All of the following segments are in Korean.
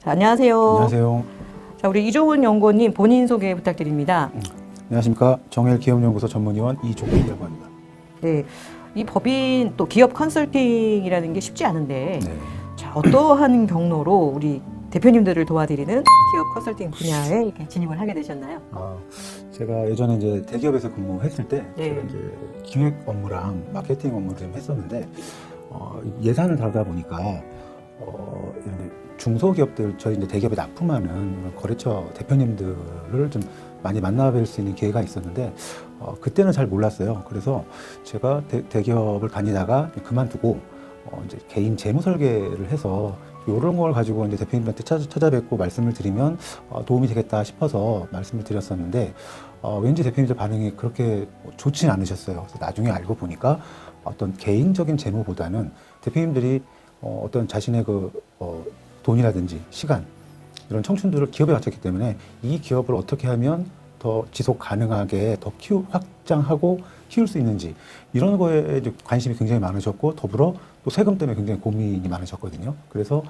자, 안녕하세요. 안녕하세요. 자, 우리 이종훈 연구원님 본인 소개 부탁드립니다. 안녕하십니까. 정엘 기업연구소 전문위원 이종훈이라고 합니다. 네, 이 법인 또 기업 컨설팅이라는 게 쉽지 않은데, 네. 자, 어떠한 경로로 우리 대표님들을 도와드리는 기업 컨설팅 분야에 이렇게 진입을 하게 되셨나요? 제가 예전에 이제 대기업에서 근무했을 때 네. 제가 이제 기획 업무랑 마케팅 업무를 좀 했었는데 예산을 다루다 보니까 이런 중소기업들 저희 이제 대기업에 납품하는 거래처 대표님들을 좀 많이 만나뵐 수 있는 기회가 있었는데 그때는 잘 몰랐어요. 그래서 제가 대기업을 다니다가 그만두고 이제 개인 재무 설계를 해서 이런 걸 가지고 이제 대표님한테 찾아뵙고 말씀을 드리면 도움이 되겠다 싶어서 말씀을 드렸었는데 왠지 대표님들 반응이 그렇게 좋지는 않으셨어요. 그래서 나중에 알고 보니까 어떤 개인적인 재무보다는 대표님들이 어떤 자신의 돈이라든지 시간 이런 청춘들을 기업에 바쳤기 때문에 이 기업을 어떻게 하면 더 지속 가능하게 더 확장하고 키울 수 있는지 이런 거에 이제 관심이 굉장히 많으셨고 더불어 또 세금 때문에 굉장히 고민이 많으셨거든요. 그래서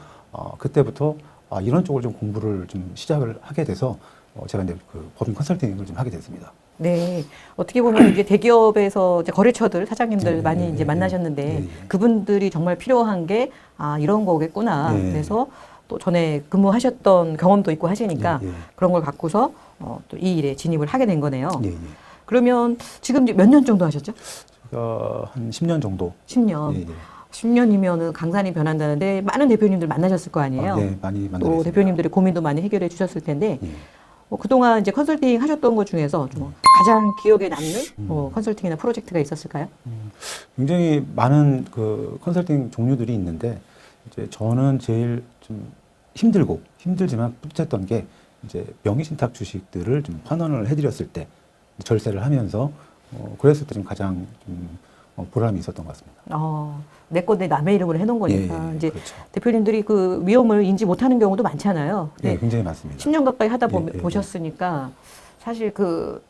그때부터 이런 쪽을 좀 공부를 좀 시작을 하게 돼서 제가 이제 그 법인 컨설팅을 좀 하게 됐습니다. 네, 어떻게 보면 이제 대기업에서 이제 거래처들 사장님들 네, 많이 네, 이제 네, 만나셨는데 네, 네. 그분들이 정말 필요한 게 이런 거겠구나. 네. 그래서 또 전에 근무하셨던 경험도 있고 하시니까 예, 예. 그런 걸 갖고서 또 이 일에 진입을 하게 된 거네요. 예, 예. 그러면 지금 몇 년 정도 하셨죠? 제가 한 10년 정도. 10년. 예, 예. 10년이면은 강산이 변한다는데 많은 대표님들 만나셨을 거 아니에요? 네, 많이 또 만나겠습니다. 대표님들의 고민도 많이 해결해 주셨을 텐데 예. 그동안 이제 컨설팅 하셨던 것 중에서 좀 가장 기억에 남는 컨설팅이나 프로젝트가 있었을까요? 굉장히 많은 그 컨설팅 종류들이 있는데 이제 저는 제일 좀 힘들지만 뿌듯했던 게 이제 명의신탁 주식들을 좀 환원을 해드렸을 때 절세를 하면서 그랬을 때 좀 가장 좀 보람이 있었던 것 같습니다. 내 건데 남의 이름으로 해놓은 거니까 예, 이제 그렇죠. 대표님들이 그 위험을 인지 못하는 경우도 많잖아요. 예, 굉장히 많습니다. 10년 가까이 하다 예. 보셨으니까 사실 그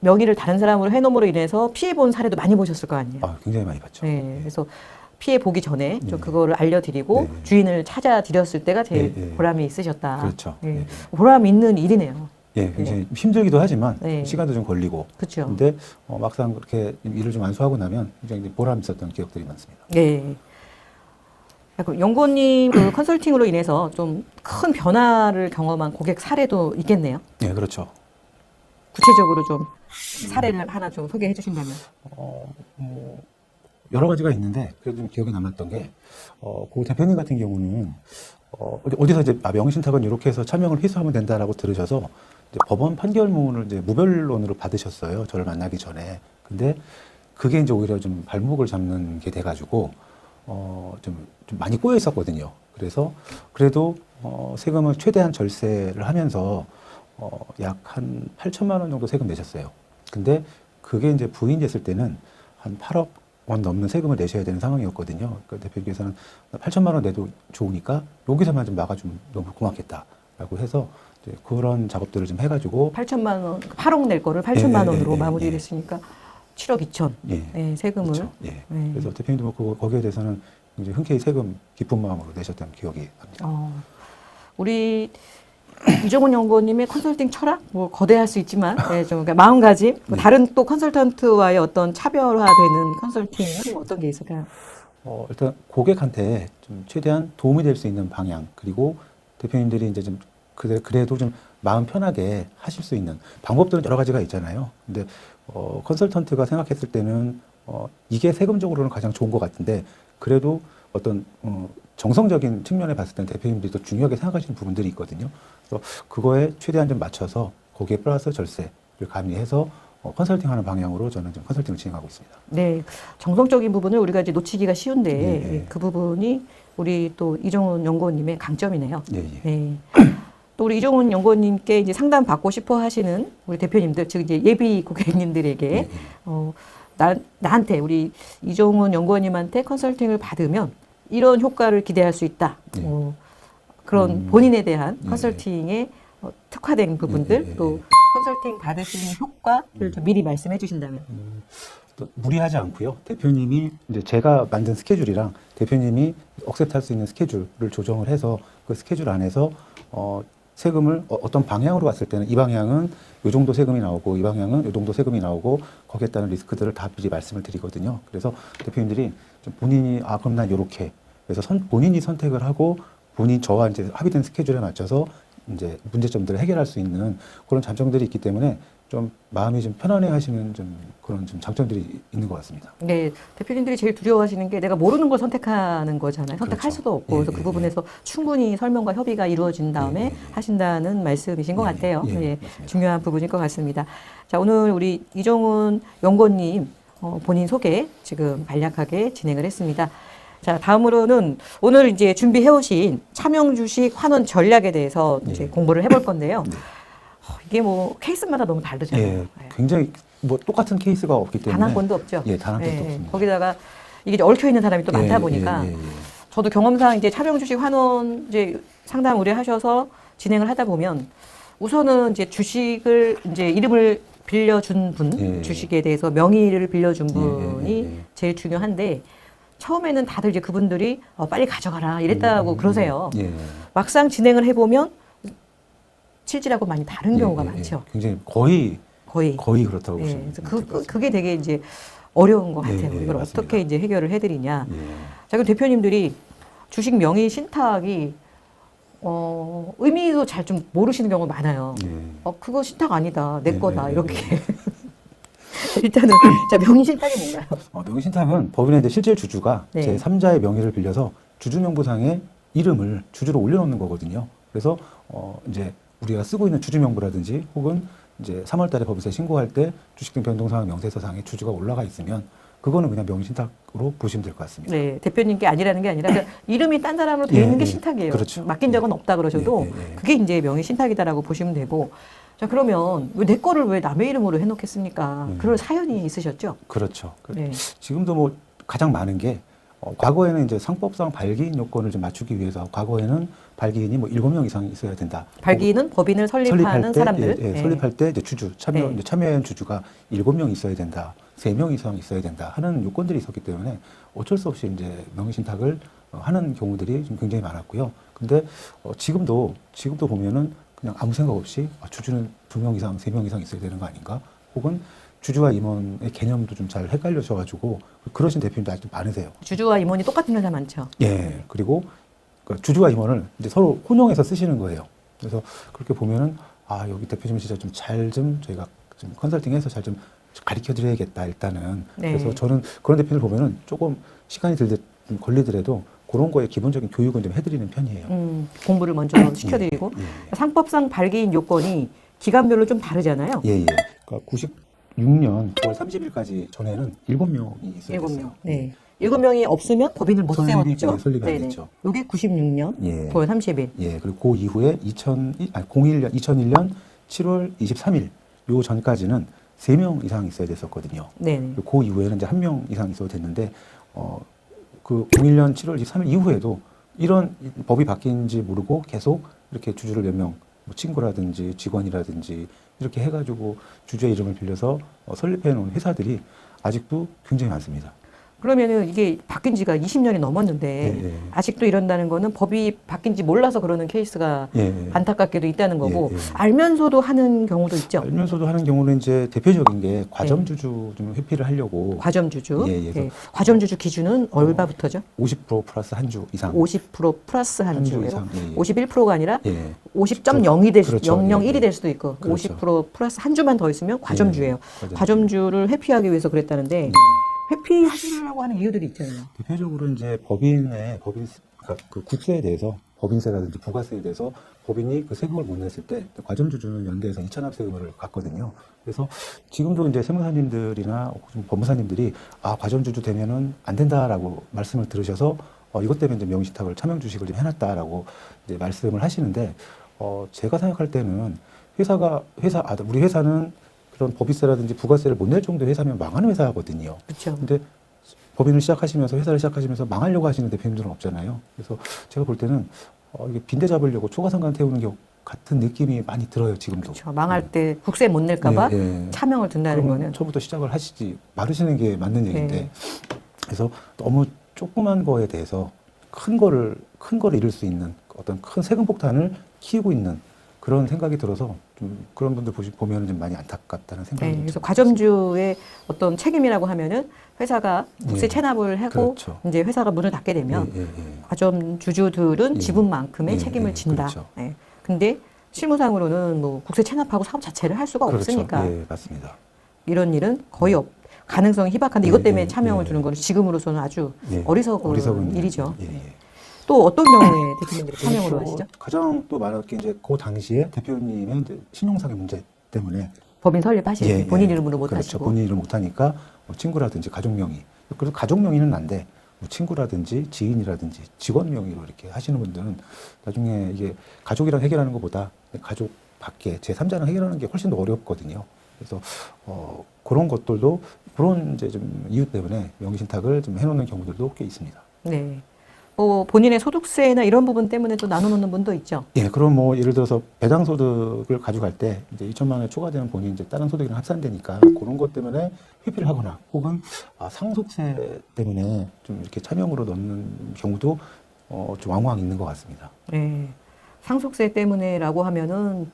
명의를 다른 사람으로 해놓음으로 인해서 피해 본 사례도 많이 보셨을 거 아니에요. 굉장히 많이 봤죠. 네, 그래서 피해 보기 전에 좀 예. 그거를 알려드리고 네. 주인을 찾아드렸을 때가 제일 예. 보람이 있으셨다. 그렇죠. 예. 예. 보람 있는 일이네요. 예, 굉장히 힘들기도 하지만 네. 시간도 좀 걸리고. 그렇죠. 근데 막상 그렇게 일을 좀 완수하고 나면 굉장히 보람 있었던 기억들이 많습니다. 네. 그럼 연구원님 그 컨설팅으로 인해서 좀 큰 변화를 경험한 고객 사례도 있겠네요. 예, 그렇죠. 구체적으로 좀 사례를 하나 좀 소개해 주신다면. 여러 가지가 있는데 그래도 좀 기억에 남았던 게 그 대표님 같은 경우는 어디서 이제 명의신탁은 이렇게 해서 차명을 희소하면 된다라고 들으셔서 이제 법원 판결문을 이제 무변론으로 받으셨어요. 저를 만나기 전에. 근데 그게 이제 오히려 좀 발목을 잡는 게 돼가지고 좀 많이 꼬여 있었거든요. 그래서 그래도 세금을 최대한 절세를 하면서 약 한 8천만 원 정도 세금 내셨어요. 근데 그게 이제 부인됐을 때는 한 8억 원 넘는 세금을 내셔야 되는 상황이었거든요. 그러니까 대표님께서는 8천만 원 내도 좋으니까 여기서만 좀 막아주면 너무 고맙겠다라고 해서 이제 그런 작업들을 좀 해가지고 8천만 원, 8억 낼 거를 8천만 원으로 예. 마무리를 했으니까 7억 2천 예. 세금을. 그렇죠. 예. 네. 그래서 대표님도 거기에 대해서는 이제 흔쾌히 세금 기쁜 마음으로 내셨던 기억이 납니다. 우리 이종훈 연구원님의 컨설팅 철학, 뭐 거대할 수 있지만, 좀 그러니까 마음가짐, 다른 또 컨설턴트와의 어떤 차별화되는 컨설팅은 어떤 게 있을까요? 일단 고객한테 좀 최대한 도움이 될 수 있는 방향, 그리고 대표님들이 이제 좀 그래도 좀 마음 편하게 하실 수 있는 방법들은 여러 가지가 있잖아요. 근데 컨설턴트가 생각했을 때는 이게 세금적으로는 가장 좋은 것 같은데 그래도 어떤 정성적인 측면에 봤을 때는 대표님들이 더 중요하게 생각하시는 부분들이 있거든요. 그래서 그거에 최대한 좀 맞춰서 거기에 플러스 절세를 가미해서 컨설팅하는 방향으로 저는 좀 컨설팅을 진행하고 있습니다. 네, 정성적인 부분을 우리가 이제 놓치기가 쉬운데 네. 그 부분이 우리 또 이종훈 연구원님의 강점이네요. 예. 네. 또 우리 이종훈 연구원님께 이제 상담 받고 싶어 하시는 우리 대표님들, 즉 이제 예비 고객님들에게 나한테 우리 이종훈 연구원님한테 컨설팅을 받으면 이런 효과를 기대할 수 있다. 그런 본인에 대한 컨설팅에 특화된 부분들 또 컨설팅 받으시는 효과를 좀 미리 말씀해 주신다면. 또 무리하지 않고요. 대표님이 이제 제가 만든 스케줄이랑 대표님이 억셉트할 수 있는 스케줄을 조정을 해서 그 스케줄 안에서 세금을 어떤 방향으로 갔을 때는 이 방향은 요 정도 세금이 나오고 이 방향은 요 정도 세금이 나오고 거기에 따른 리스크들을 다 미리 말씀을 드리거든요. 그래서 대표님들이 좀 본인이 그럼 난 요렇게 그래서 본인이 선택을 하고 저와 이제 합의된 스케줄에 맞춰서 이제 문제점들을 해결할 수 있는 그런 장점들이 있기 때문에 좀 마음이 좀 편안해 하시는 좀 그런 좀 장점들이 있는 것 같습니다. 네, 대표님들이 제일 두려워하시는 게 내가 모르는 걸 선택하는 거잖아요. 선택할 그렇죠. 수도 없고. 예, 그래서 그 예, 부분에서 충분히 설명과 협의가 이루어진 다음에 하신다는 말씀이신 것 같아요. 예, 맞습니다. 중요한 부분일 것 같습니다. 자, 오늘 우리 이종훈 연구원님 본인 소개 지금 간략하게 진행을 했습니다. 자, 다음으로는 오늘 이제 준비해 오신 차명 주식 환원 전략에 대해서 이제 공부를 해볼 건데요. 이게 뭐 케이스마다 너무 다르잖아요. 예, 굉장히 뭐 똑같은 케이스가 없기 때문에 단 한 건도 없죠. 예, 단 한 건도 없습니다. 거기다가 이게 이제 얽혀 있는 사람이 또 많다 예, 보니까 예, 예, 예. 저도 경험상 이제 차명 주식 환원 이제 상담 의뢰하셔서 진행을 하다 보면 우선은 이제 주식을 이제 이름을 빌려준 분, 예. 주식에 대해서 명의를 빌려준 예, 분이 예, 예. 제일 중요한데 처음에는 다들 이제 그분들이 빨리 가져가라 이랬다고 그러세요. 예. 막상 진행을 해보면 실질하고 많이 다른 경우가 예, 예, 많죠. 예. 굉장히 거의 거의. 그렇다고 예, 보시면 그래서 될것 같습니다. 그게 되게 이제 어려운 것 예, 같아요. 예, 이걸 맞습니다. 어떻게 이제 해결을 해드리냐. 예. 자, 그럼 대표님들이 주식 명의 신탁이 의미도 잘 좀 모르시는 경우가 많아요. 예. 그거 신탁 아니다, 내 예, 거다 예, 이렇게. 일단은 자, 명의 신탁이 뭔가요? 명의신탁은 법인의 이제 실질 주주가 네. 제3자의 명의를 빌려서 주주명부상에 이름을 주주로 올려놓는 거거든요. 그래서 이제 우리가 쓰고 있는 주주명부라든지 혹은 이제 3월달에 법인세 신고할 때 주식 등 변동사항 명세서상에 주주가 올라가 있으면 그거는 그냥 명의신탁으로 보시면 될 것 같습니다. 네, 대표님께 아니라는 게 아니라 그러니까 이름이 딴 사람으로 되어 예, 있는 게 예. 신탁이에요. 그렇죠. 맡긴 적은 없다 그러셔도 예, 예, 예. 그게 이제 명의 신탁이다라고 보시면 되고. 자, 그러면 왜 내 거를 왜 남의 이름으로 해놓겠습니까? 그럴 사연이 있으셨죠? 그렇죠. 네. 지금도 뭐 가장 많은 게 과거에는 이제 상법상 발기인 요건을 좀 맞추기 위해서 과거에는 발기인이 뭐 7명 이상 있어야 된다. 발기인은 법인을 설립하는 때, 사람들. 예, 설립할 때 이제 주주 네. 이제 참여한 주주가 7명 있어야 된다. 3명 이상 있어야 된다 하는 요건들이 있었기 때문에 어쩔 수 없이 이제 명의신탁을 하는 경우들이 좀 굉장히 많았고요. 근데 지금도 보면은 그냥 아무 생각 없이 주주는 2명 이상, 3명 이상 있어야 되는 거 아닌가? 혹은 주주와 임원의 개념도 좀 잘 헷갈려져가지고 그러신 대표님도 아직도 많으세요. 주주와 임원이 똑같은 회사 많죠. 예. 그리고 그 주주와 임원을 이제 서로 혼용해서 쓰시는 거예요. 그래서 그렇게 보면은 여기 대표님 진짜 좀 잘 좀 저희가 좀 컨설팅해서 잘 좀 가르쳐 드려야겠다 일단은. 네. 그래서 저는 그런 대표들 보면은 조금 시간이 좀 걸리더라도 그런 거에 기본적인 교육은 좀 해드리는 편이에요. 공부를 먼저 시켜드리고 상법상 발기인 요건이 기간별로 좀 다르잖아요. 예. 그러니까 96년 9월 30일까지 전에는 7명이 있어요. 7명. 네. 7명이 없으면 법인을 못 세웠죠. 설립이 안 됐죠. 이게 96년 예. 9월 30일. 예. 그리고 그 이후에 2001년 7월 23일 요 전까지는 3명 이상 있어야 됐었거든요. 네. 그 이후에는 이제 1명 이상 있어도 됐는데 그 01년 7월 23일 이후에도 이런 법이 바뀐지 모르고 계속 이렇게 주주를 몇 명, 뭐 친구라든지 직원이라든지 이렇게 해가지고 주주의 이름을 빌려서 설립해 놓은 회사들이 아직도 굉장히 많습니다. 그러면은 이게 바뀐 지가 20년이 넘었는데 예. 아직도 이런다는 거는 법이 바뀐지 몰라서 그러는 케이스가 예. 안타깝게도 있다는 거고 예. 알면서도 하는 경우도 있죠. 알면서도 하는 경우는 이제 대표적인 게 과점주주 좀 회피를 하려고 과점주주. 예. 네. 과점주주 기준은 얼마부터죠? 50% 플러스 한 주 이상. 50% 플러스 한 주예요. 이상. 예. 51%가 아니라 예. 50.0이 될 그렇죠. 001이 예. 될 수도 있고 그렇죠. 50% 플러스 한 주만 더 있으면 과점주예요. 과점주. 과점주를 회피하기 위해서 그랬다는데 회피하시려고 하는 이유들이 있잖아요. 대표적으로 이제 그러니까 그 국세에 대해서 법인세라든지 부가세에 대해서 법인이 그 세금을 못 냈을 때 과점주주는 연대에서 이천압 세금을 갖거든요. 그래서 지금도 이제 세무사님들이나 혹은 법무사님들이 과점주주 되면은 안 된다라고 말씀을 들으셔서 이것 때문에 이제 명의신탁을 차명주식을 좀 해놨다라고 이제 말씀을 하시는데 제가 생각할 때는 우리 회사는 그런 법인세라든지 부가세를 못 낼 정도의 회사면 망하는 회사거든요. 그렇죠. 근데 법인을 시작하시면서 회사를 시작하시면서 망하려고 하시는 대표님들은 없잖아요. 그래서 제가 볼 때는 이게 빈대 잡으려고 초과상관 태우는 게 같은 느낌이 많이 들어요. 지금도. 그렇죠. 망할 때 국세 못 낼까봐 예. 차명을 둔다는 그러면 거는 처음부터 시작을 하시지 말으시는 게 맞는 얘기인데 네. 그래서 너무 조그만 거에 대해서 큰 거를 잃을 수 있는 어떤 큰 세금 폭탄을 키우고 있는 그런 생각이 들어서 좀 그런 분들 보면 좀 많이 안타깝다는 생각이 네, 좀 그래서 들었습니다. 과점주의 어떤 책임이라고 하면은 회사가 국세 예. 체납을 하고 그렇죠. 이제 회사가 문을 닫게 되면 예. 과점주주들은 예. 지분만큼의 예, 책임을 예, 진다. 그렇죠. 네. 근데 실무상으로는 뭐 국세 체납하고 사업 자체를 할 수가 그렇죠. 없으니까 예, 맞습니다. 이런 일은 거의 가능성이 희박한데 예, 이것 때문에 예, 차명을 예. 두는 건 지금으로서는 아주 예, 어리석은 일이죠. 예, 네. 예. 또 어떤 경우에 대표님들이 차명으로 하시죠? 가장 또 많은 게 이제 그 당시에 대표님의 이제 신용상의 문제 때문에 법인 설립하실 때 본인 이름으로 못 그렇죠. 하시고. 본인 이름 못 하니까 뭐 친구라든지 가족 명의. 그래서 가족 명의는 난데 뭐 친구라든지 지인이라든지 직원 명의로 이렇게 하시는 분들은 나중에 이게 가족이랑 해결하는 것보다 가족 밖에 제3자랑 해결하는 게 훨씬 더 어렵거든요. 그래서 그런 것들도 그런 이제 좀 이유 때문에 명의신탁을 좀 해놓는 경우들도 꽤 있습니다. 네. 뭐 본인의 소득세나 이런 부분 때문에 또 나눠놓는 분도 있죠. 예, 그럼 뭐 예를 들어서 배당 소득을 가져갈 때 이제 2천만 원에 초과되면 본인이 이제 다른 소득이랑 합산되니까 그런 것 때문에 회피를 하거나 혹은 상속세 때문에 좀 이렇게 차명으로 넣는 경우도 좀 왕왕 있는 것 같습니다. 네. 상속세 때문에라고 하면은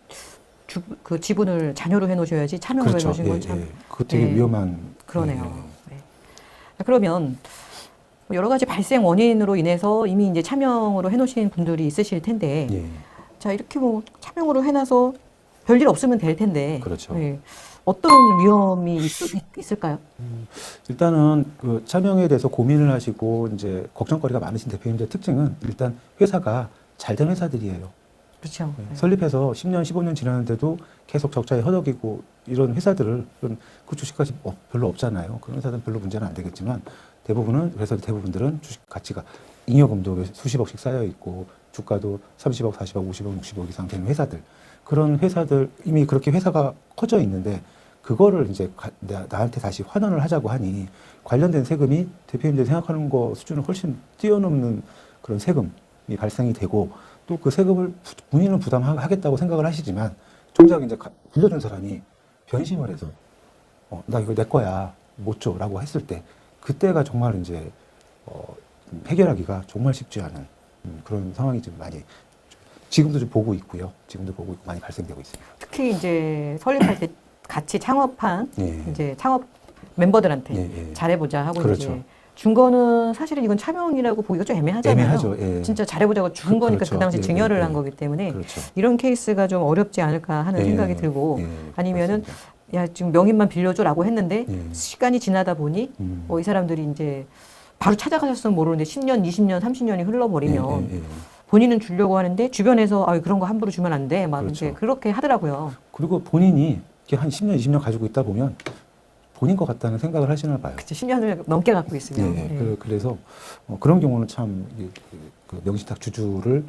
그 지분을 자녀로 해놓으셔야지 차명으로 그렇죠. 해놓으신 건 참. 그거 되게 네. 위험한. 그러네요. 예. 네. 자, 그러면 뭐 여러 가지 발생 원인으로 인해서 이미 이제 차명으로 해놓으신 분들이 있으실 텐데, 예. 자 이렇게 뭐 차명으로 해놔서 별일 없으면 될 텐데, 그렇죠. 네. 어떤 위험이 있을까요? 일단은 그 차명에 대해서 고민을 하시고 이제 걱정거리가 많으신 대표님들의 특징은 일단 회사가 잘된 회사들이에요. 그렇죠. 네. 설립해서 10년, 15년 지났는데도 계속 적자에 허덕이고 이런 회사들은 그 주식가치 별로 없잖아요. 그런 회사들은 별로 문제는 안 되겠지만 대부분들은 주식 가치가 잉여금도 수십억씩 쌓여 있고 주가도 30억, 40억, 50억, 60억 이상 되는 회사들. 그런 회사들 이미 그렇게 회사가 커져 있는데 그거를 이제 나한테 다시 환원을 하자고 하니 관련된 세금이 대표님들이 생각하는 거 수준을 훨씬 뛰어넘는 그런 세금이 발생이 되고 또 그 세금을 본인은 부담하겠다고 생각을 하시지만 정작 이제 빌려준 사람이 변심을 해서 나 이거 내 거야 못 줘라고 했을 때 그때가 정말 이제 해결하기가 정말 쉽지 않은 그런 상황이 좀 많이 지금도 좀 보고 있고요. 지금도 보고 있고 많이 발생되고 있습니다. 특히 이제 설립할 때 같이 창업한 예. 이제 창업 멤버들한테 예. 잘해보자 하고 그렇죠. 이제 준 거는 사실은 이건 차명이라고 보기가 좀 애매하잖아요. 애매하죠. 예. 진짜 잘해보자고 준 거니까 그렇죠. 그 당시 예, 증여를 예, 한 예. 거기 때문에 그렇죠. 이런 케이스가 좀 어렵지 않을까 하는 예, 생각이 들고 예, 아니면은 맞습니다. 야 지금 명의만 빌려줘라고 했는데 예. 시간이 지나다 보니 이 사람들이 이제 바로 찾아가셨으면 모르는데 10년, 20년, 30년이 흘러버리면 예. 본인은 주려고 하는데 주변에서 그런 거 함부로 주면 안 돼. 막 그렇죠. 이제 그렇게 하더라고요. 그리고 본인이 이렇게 한 10년, 20년 가지고 있다 보면 본인 것 같다는 생각을 하시나 봐요. 그쵸. 10년을 넘게 갖고 있으면. 예. 네. 그래서 그런 경우는 참 그 명의신탁 주주를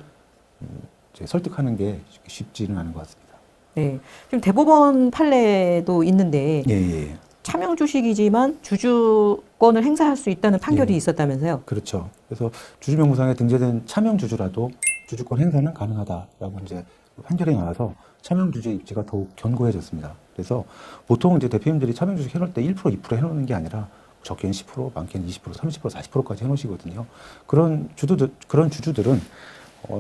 이제 설득하는 게 쉽지는 않은 것 같습니다. 네. 지금 대법원 판례도 있는데 예. 차명 주식이지만 주주권을 행사할 수 있다는 판결이 예. 있었다면서요? 그렇죠. 그래서 주주명부상에 등재된 차명 주주라도 주주권 행사는 가능하다라고 이제 판결이 나와서 차명 주주의 입지가 더욱 견고해졌습니다. 그래서 보통 이제 대표님들이 차명 주식 해놓을 때 1%, 2% 해놓는 게 아니라 적게는 10%, 많게는 20%, 30%, 40%까지 해놓으시거든요. 그런 주주들은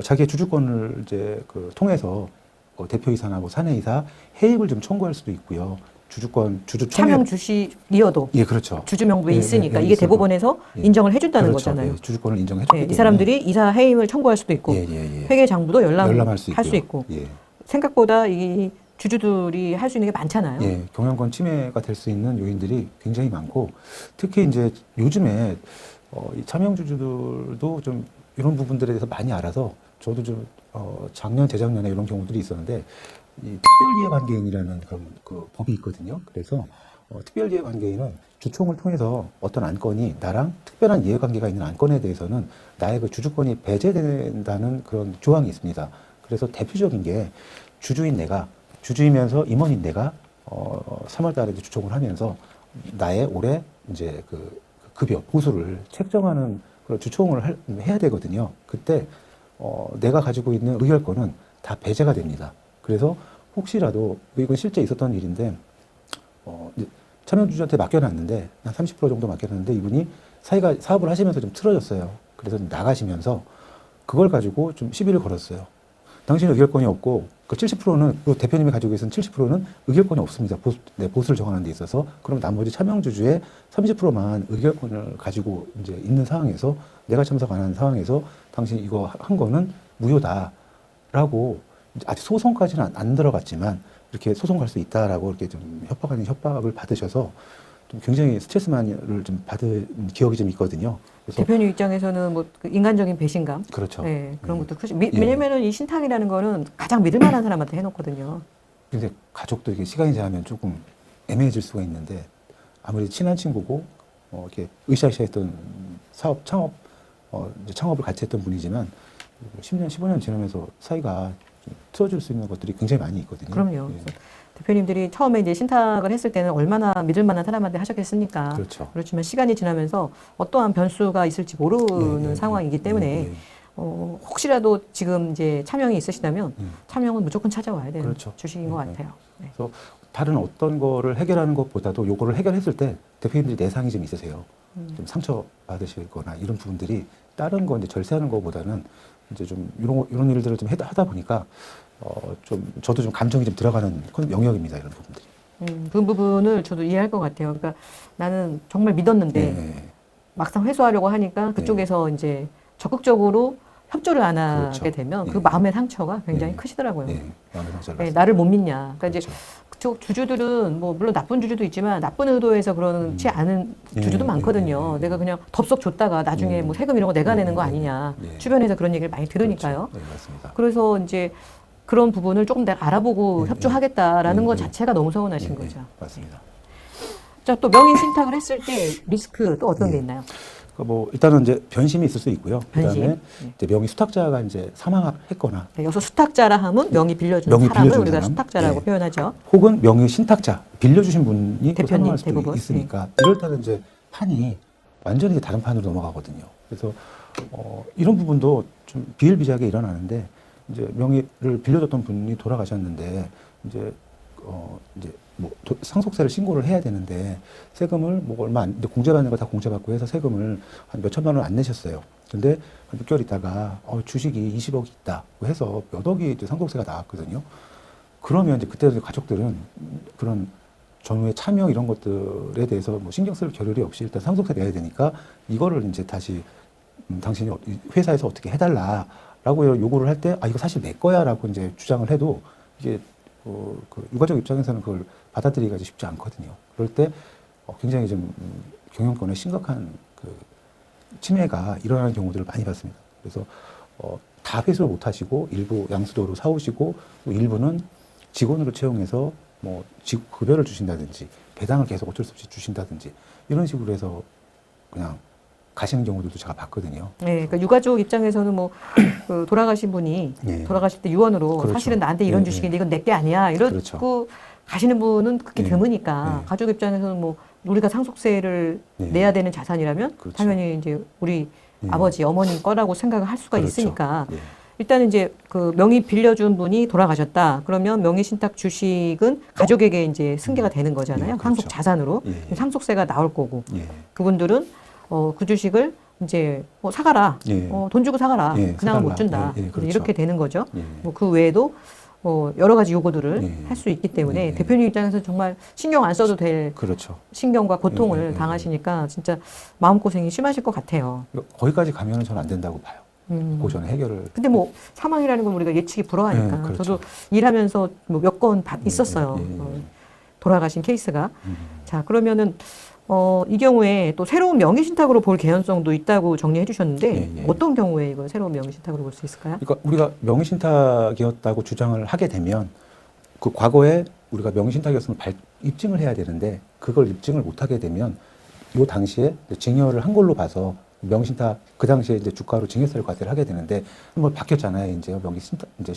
자기의 주주권을 이제 통해서 대표이사나 사내이사 해임을 좀 청구할 수도 있고요. 차명 주식이어도 예, 그렇죠. 주주 명부에 있으니까 이게 있어도. 대법원에서 예. 인정을 해준다는 그렇죠. 거잖아요. 예, 주주권을 인정해줬기 때문에 이 사람들이 이사 해임을 청구할 수도 있고 회계장부도 열람할 수 할 수 있고 예. 생각보다 이 주주들이 할 수 있는 게 많잖아요. 예, 경영권 침해가 될 수 있는 요인들이 굉장히 많고 특히 이제 요즘에 이 차명 주주들도 좀 이런 부분들에 대해서 많이 알아서 저도 좀 작년, 재작년에 이런 경우들이 있었는데 이 특별이해관계인이라는 그런 그 법이 있거든요. 그래서 특별이해관계인은 주총을 통해서 어떤 안건이 나랑 특별한 이해관계가 있는 안건에 대해서는 나의 그 주주권이 배제된다는 그런 조항이 있습니다. 그래서 대표적인 게 주주이면서 임원인 내가 3월 달에 주총을 하면서 나의 올해 이제 그 급여 보수를 책정하는 그런 주총을 해야 되거든요. 그때 내가 가지고 있는 의결권은 다 배제가 됩니다. 그래서 혹시라도 이건 실제 있었던 일인데 차명주주한테 맡겨놨는데 한 30% 정도 맡겨놨는데 이분이 사업을 하시면서 좀 틀어졌어요. 그래서 나가시면서 그걸 가지고 좀 시비를 걸었어요. 당신은 의결권이 없고 그 70%는 그 대표님이 가지고 계신 70%는 의결권이 없습니다. 보수를 정하는 데 있어서. 그럼 나머지 차명주주의 30%만 의결권을 가지고 이제 있는 상황에서 내가 참석 안 하는 상황에서 당신 이거 한 거는 무효다라고 아직 소송까지는 안 들어갔지만 이렇게 소송 갈 수 있다라고 이렇게 좀 협박 아닌 협박을 받으셔서 좀 굉장히 스트레스만을 좀 받은 기억이 좀 있거든요. 그래서 대표님 입장에서는 뭐 그 인간적인 배신감, 그렇죠. 네, 그런 것도 크죠. 예. 왜냐면은 이 신탁이라는 거는 가장 믿을 만한 사람한테 해놓거든요. 근데 가족도 이게 시간이 지나면 조금 애매해질 수가 있는데 아무리 친한 친구고 이렇게 으쌰으쌰했던 이제 창업을 같이 했던 분이지만 10년, 15년 지나면서 사이가 좀 틀어질 수 있는 것들이 굉장히 많이 있거든요. 그럼요. 예. 그래서 대표님들이 처음에 이제 신탁을 했을 때는 얼마나 믿을 만한 사람한테 하셨겠습니까? 그렇죠. 그렇지만 시간이 지나면서 어떠한 변수가 있을지 모르는 상황이기 때문에 혹시라도 지금 이제 차명이 있으시다면 차명은 무조건 찾아와야 되는 그렇죠. 주식인 것 같아요. 네. 그래서 다른 어떤 거를 해결하는 것보다도 요거를 해결했을 때 대표님들이 내상이 좀 있으세요. 좀 상처 받으시거나 이런 부분들이 다른 거 이제 절세하는 것보다는 이제 좀 이런 일들을 좀 하다 보니까 좀 저도 좀 감정이 좀 들어가는 영역입니다. 이런 부분들이. 그 부분을 저도 이해할 것 같아요. 그러니까 나는 정말 믿었는데 네. 막상 회수하려고 하니까 그쪽에서 이제 적극적으로 협조를 안 하게 그렇죠. 되면 네. 그 마음의 상처가 굉장히 네. 크시더라고요. 네. 마음의 상처를 네, 받습니다. 나를 못 믿냐. 그러니까 이제 그렇죠. 그쪽 주주들은 뭐 물론 나쁜 주주도 있지만 나쁜 의도에서 그렇지 않은 주주도 예, 많거든요. 예, 예. 내가 그냥 덥석 줬다가 나중에 뭐 세금 이런 거 내가 내는 거 아니냐. 예. 주변에서 그런 얘기를 많이 들으니까요. 그렇죠. 네, 맞습니다. 그래서 이제 그런 부분을 조금 내가 알아보고 협조하겠다라는 것 자체가 너무 서운하신 예, 거죠. 맞습니다. 자, 또 명의 신탁을 했을 때 리스크 또 어떤 게 있나요? 그러니까 뭐 일단은 이제 변심이 있을 수 있고요. 변심. 그다음에 이제 명의 수탁자가 이제 사망했거나 네, 여기서 수탁자라 함은 명의 빌려주는 명의 사람을 빌려주는 우리가 사람. 수탁자라고 네. 표현하죠. 혹은 명의 신탁자 빌려주신 분이 또 대표님, 사망할 수도 대부분. 있으니까 이럴 때는 이제 판이 완전히 이제 다른 판으로 넘어가거든요. 그래서 이런 부분도 좀 비일비재하게 일어나는데 이제 명의를 빌려줬던 분이 돌아가셨는데 이제 뭐 상속세를 신고를 해야 되는데 세금을 뭐 얼마 안, 공제받는 거 다 공제받고 해서 세금을 한 몇 천만 원 안 내셨어요. 근데 한 6개월 있다가 주식이 20억이 있다고 해서 몇 억이 이제 상속세가 나왔거든요. 그러면 이제 그때 가족들은 그런 전후의 차명 이런 것들에 대해서 뭐 신경 쓸 겨를이 없이 일단 상속세 내야 되니까 이거를 이제 다시 당신이 회사에서 어떻게 해달라라고 요구를 할 때 이거 사실 내 거야라고 이제 주장을 해도 이게 그 유가족 입장에서는 그걸 받아들이기가 쉽지 않거든요. 그럴 때 굉장히 좀 경영권에 심각한 그 침해가 일어나는 경우들을 많이 봤습니다. 그래서 다 회수를 못 하시고 일부 양수도로 사오시고 또 일부는 직원으로 채용해서 뭐 급여를 주신다든지 배당을 계속 어쩔 수 없이 주신다든지 이런 식으로 해서 그냥 가시는 경우들도 제가 봤거든요. 네, 그러니까 유가족 입장에서는 뭐 그 돌아가신 분이 네. 돌아가실 때 유언으로 그렇죠. 사실은 나한테 이런 네, 주식인데 이건 내 게 아니야 이러고 그렇죠. 가시는 분은 그렇게 네. 드무니까 네. 가족 입장에서는 뭐 우리가 상속세를 네. 내야 되는 자산이라면 그렇죠. 당연히 이제 우리 네. 아버지 어머님 거라고 생각을 할 수가 그렇죠. 있으니까 네. 일단은 이제 그 명의 빌려준 분이 돌아가셨다. 그러면 명의 신탁 주식은 가족에게 이제 승계가 되는 거잖아요. 네, 그렇죠. 상속 자산으로 예. 상속세가 나올 거고 예. 그분들은 그 주식을 이제 사가라. 예. 돈 주고 사가라. 예, 그냥은 못 사달라. 준다. 예, 예, 그렇죠. 이렇게 되는 거죠. 예. 뭐 그 외에도 여러 가지 요구들을 예. 할 수 있기 때문에 예. 대표님 입장에서 정말 신경 안 써도 될 그렇죠. 신경과 고통을 예, 예, 예. 당하시니까 진짜 마음고생이 심하실 것 같아요. 거기까지 가면은 저는 안 된다고 봐요. 그 전에 해결을. 근데 뭐 사망이라는 건 우리가 예측이 불허하니까 예, 그렇죠. 저도 일하면서 뭐 몇 건 있었어요. 예, 예, 예. 돌아가신 케이스가. 자, 그러면은 이 경우에 또 새로운 명의신탁으로 볼 개연성도 있다고 정리해 주셨는데 예, 예. 어떤 경우에 이거 새로운 명의신탁으로 볼 수 있을까요? 그러니까 우리가 명의신탁이었다고 주장을 하게 되면 그 과거에 우리가 명의신탁이었음을 입증을 해야 되는데 그걸 입증을 못하게 되면 이 당시에 증여를 한 걸로 봐서 명의신탁 그 당시에 이제 주가로 증여세를 과세를 하게 되는데 한번 바뀌었잖아요. 이제 명의신탁 이제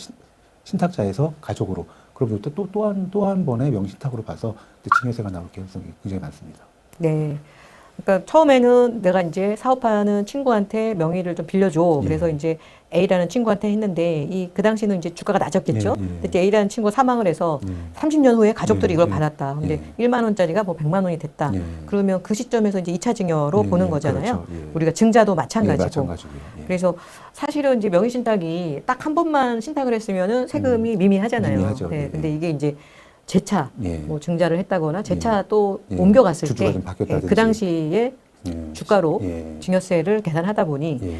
신탁자에서 가족으로 그럼 또 한 번의 명의신탁으로 봐서 증여세가 나올 가능성이 굉장히 많습니다. 네. 그러니까 처음에는 내가 이제 사업하는 친구한테 명의를 좀 빌려줘. 예. 그래서 이제 A라는 친구한테 했는데 그 당시는 이제 주가가 낮았겠죠. 예, 예. 그때 A라는 친구가 사망을 해서 예. 30년 후에 가족들이 예, 이걸 예. 받았다. 근데 예. 1만 원짜리가 뭐 100만 원이 됐다. 예. 그러면 그 시점에서 이제 2차 증여로 예, 보는 예. 거잖아요. 그렇죠. 예. 우리가 증자도 예, 마찬가지고. 마찬가지고요. 예. 그래서 사실은 이제 명의 신탁이 딱 한 번만 신탁을 했으면은 세금이 미미하잖아요. 미미하죠. 네, 예, 근데 예. 이게 이제 재차 예. 뭐 증자를 했다거나 재차 예. 또 예. 옮겨갔을 주주가 때 좀 바뀌었다든지. 그 당시에 예. 주가로 예. 증여세를 계산하다 보니 예.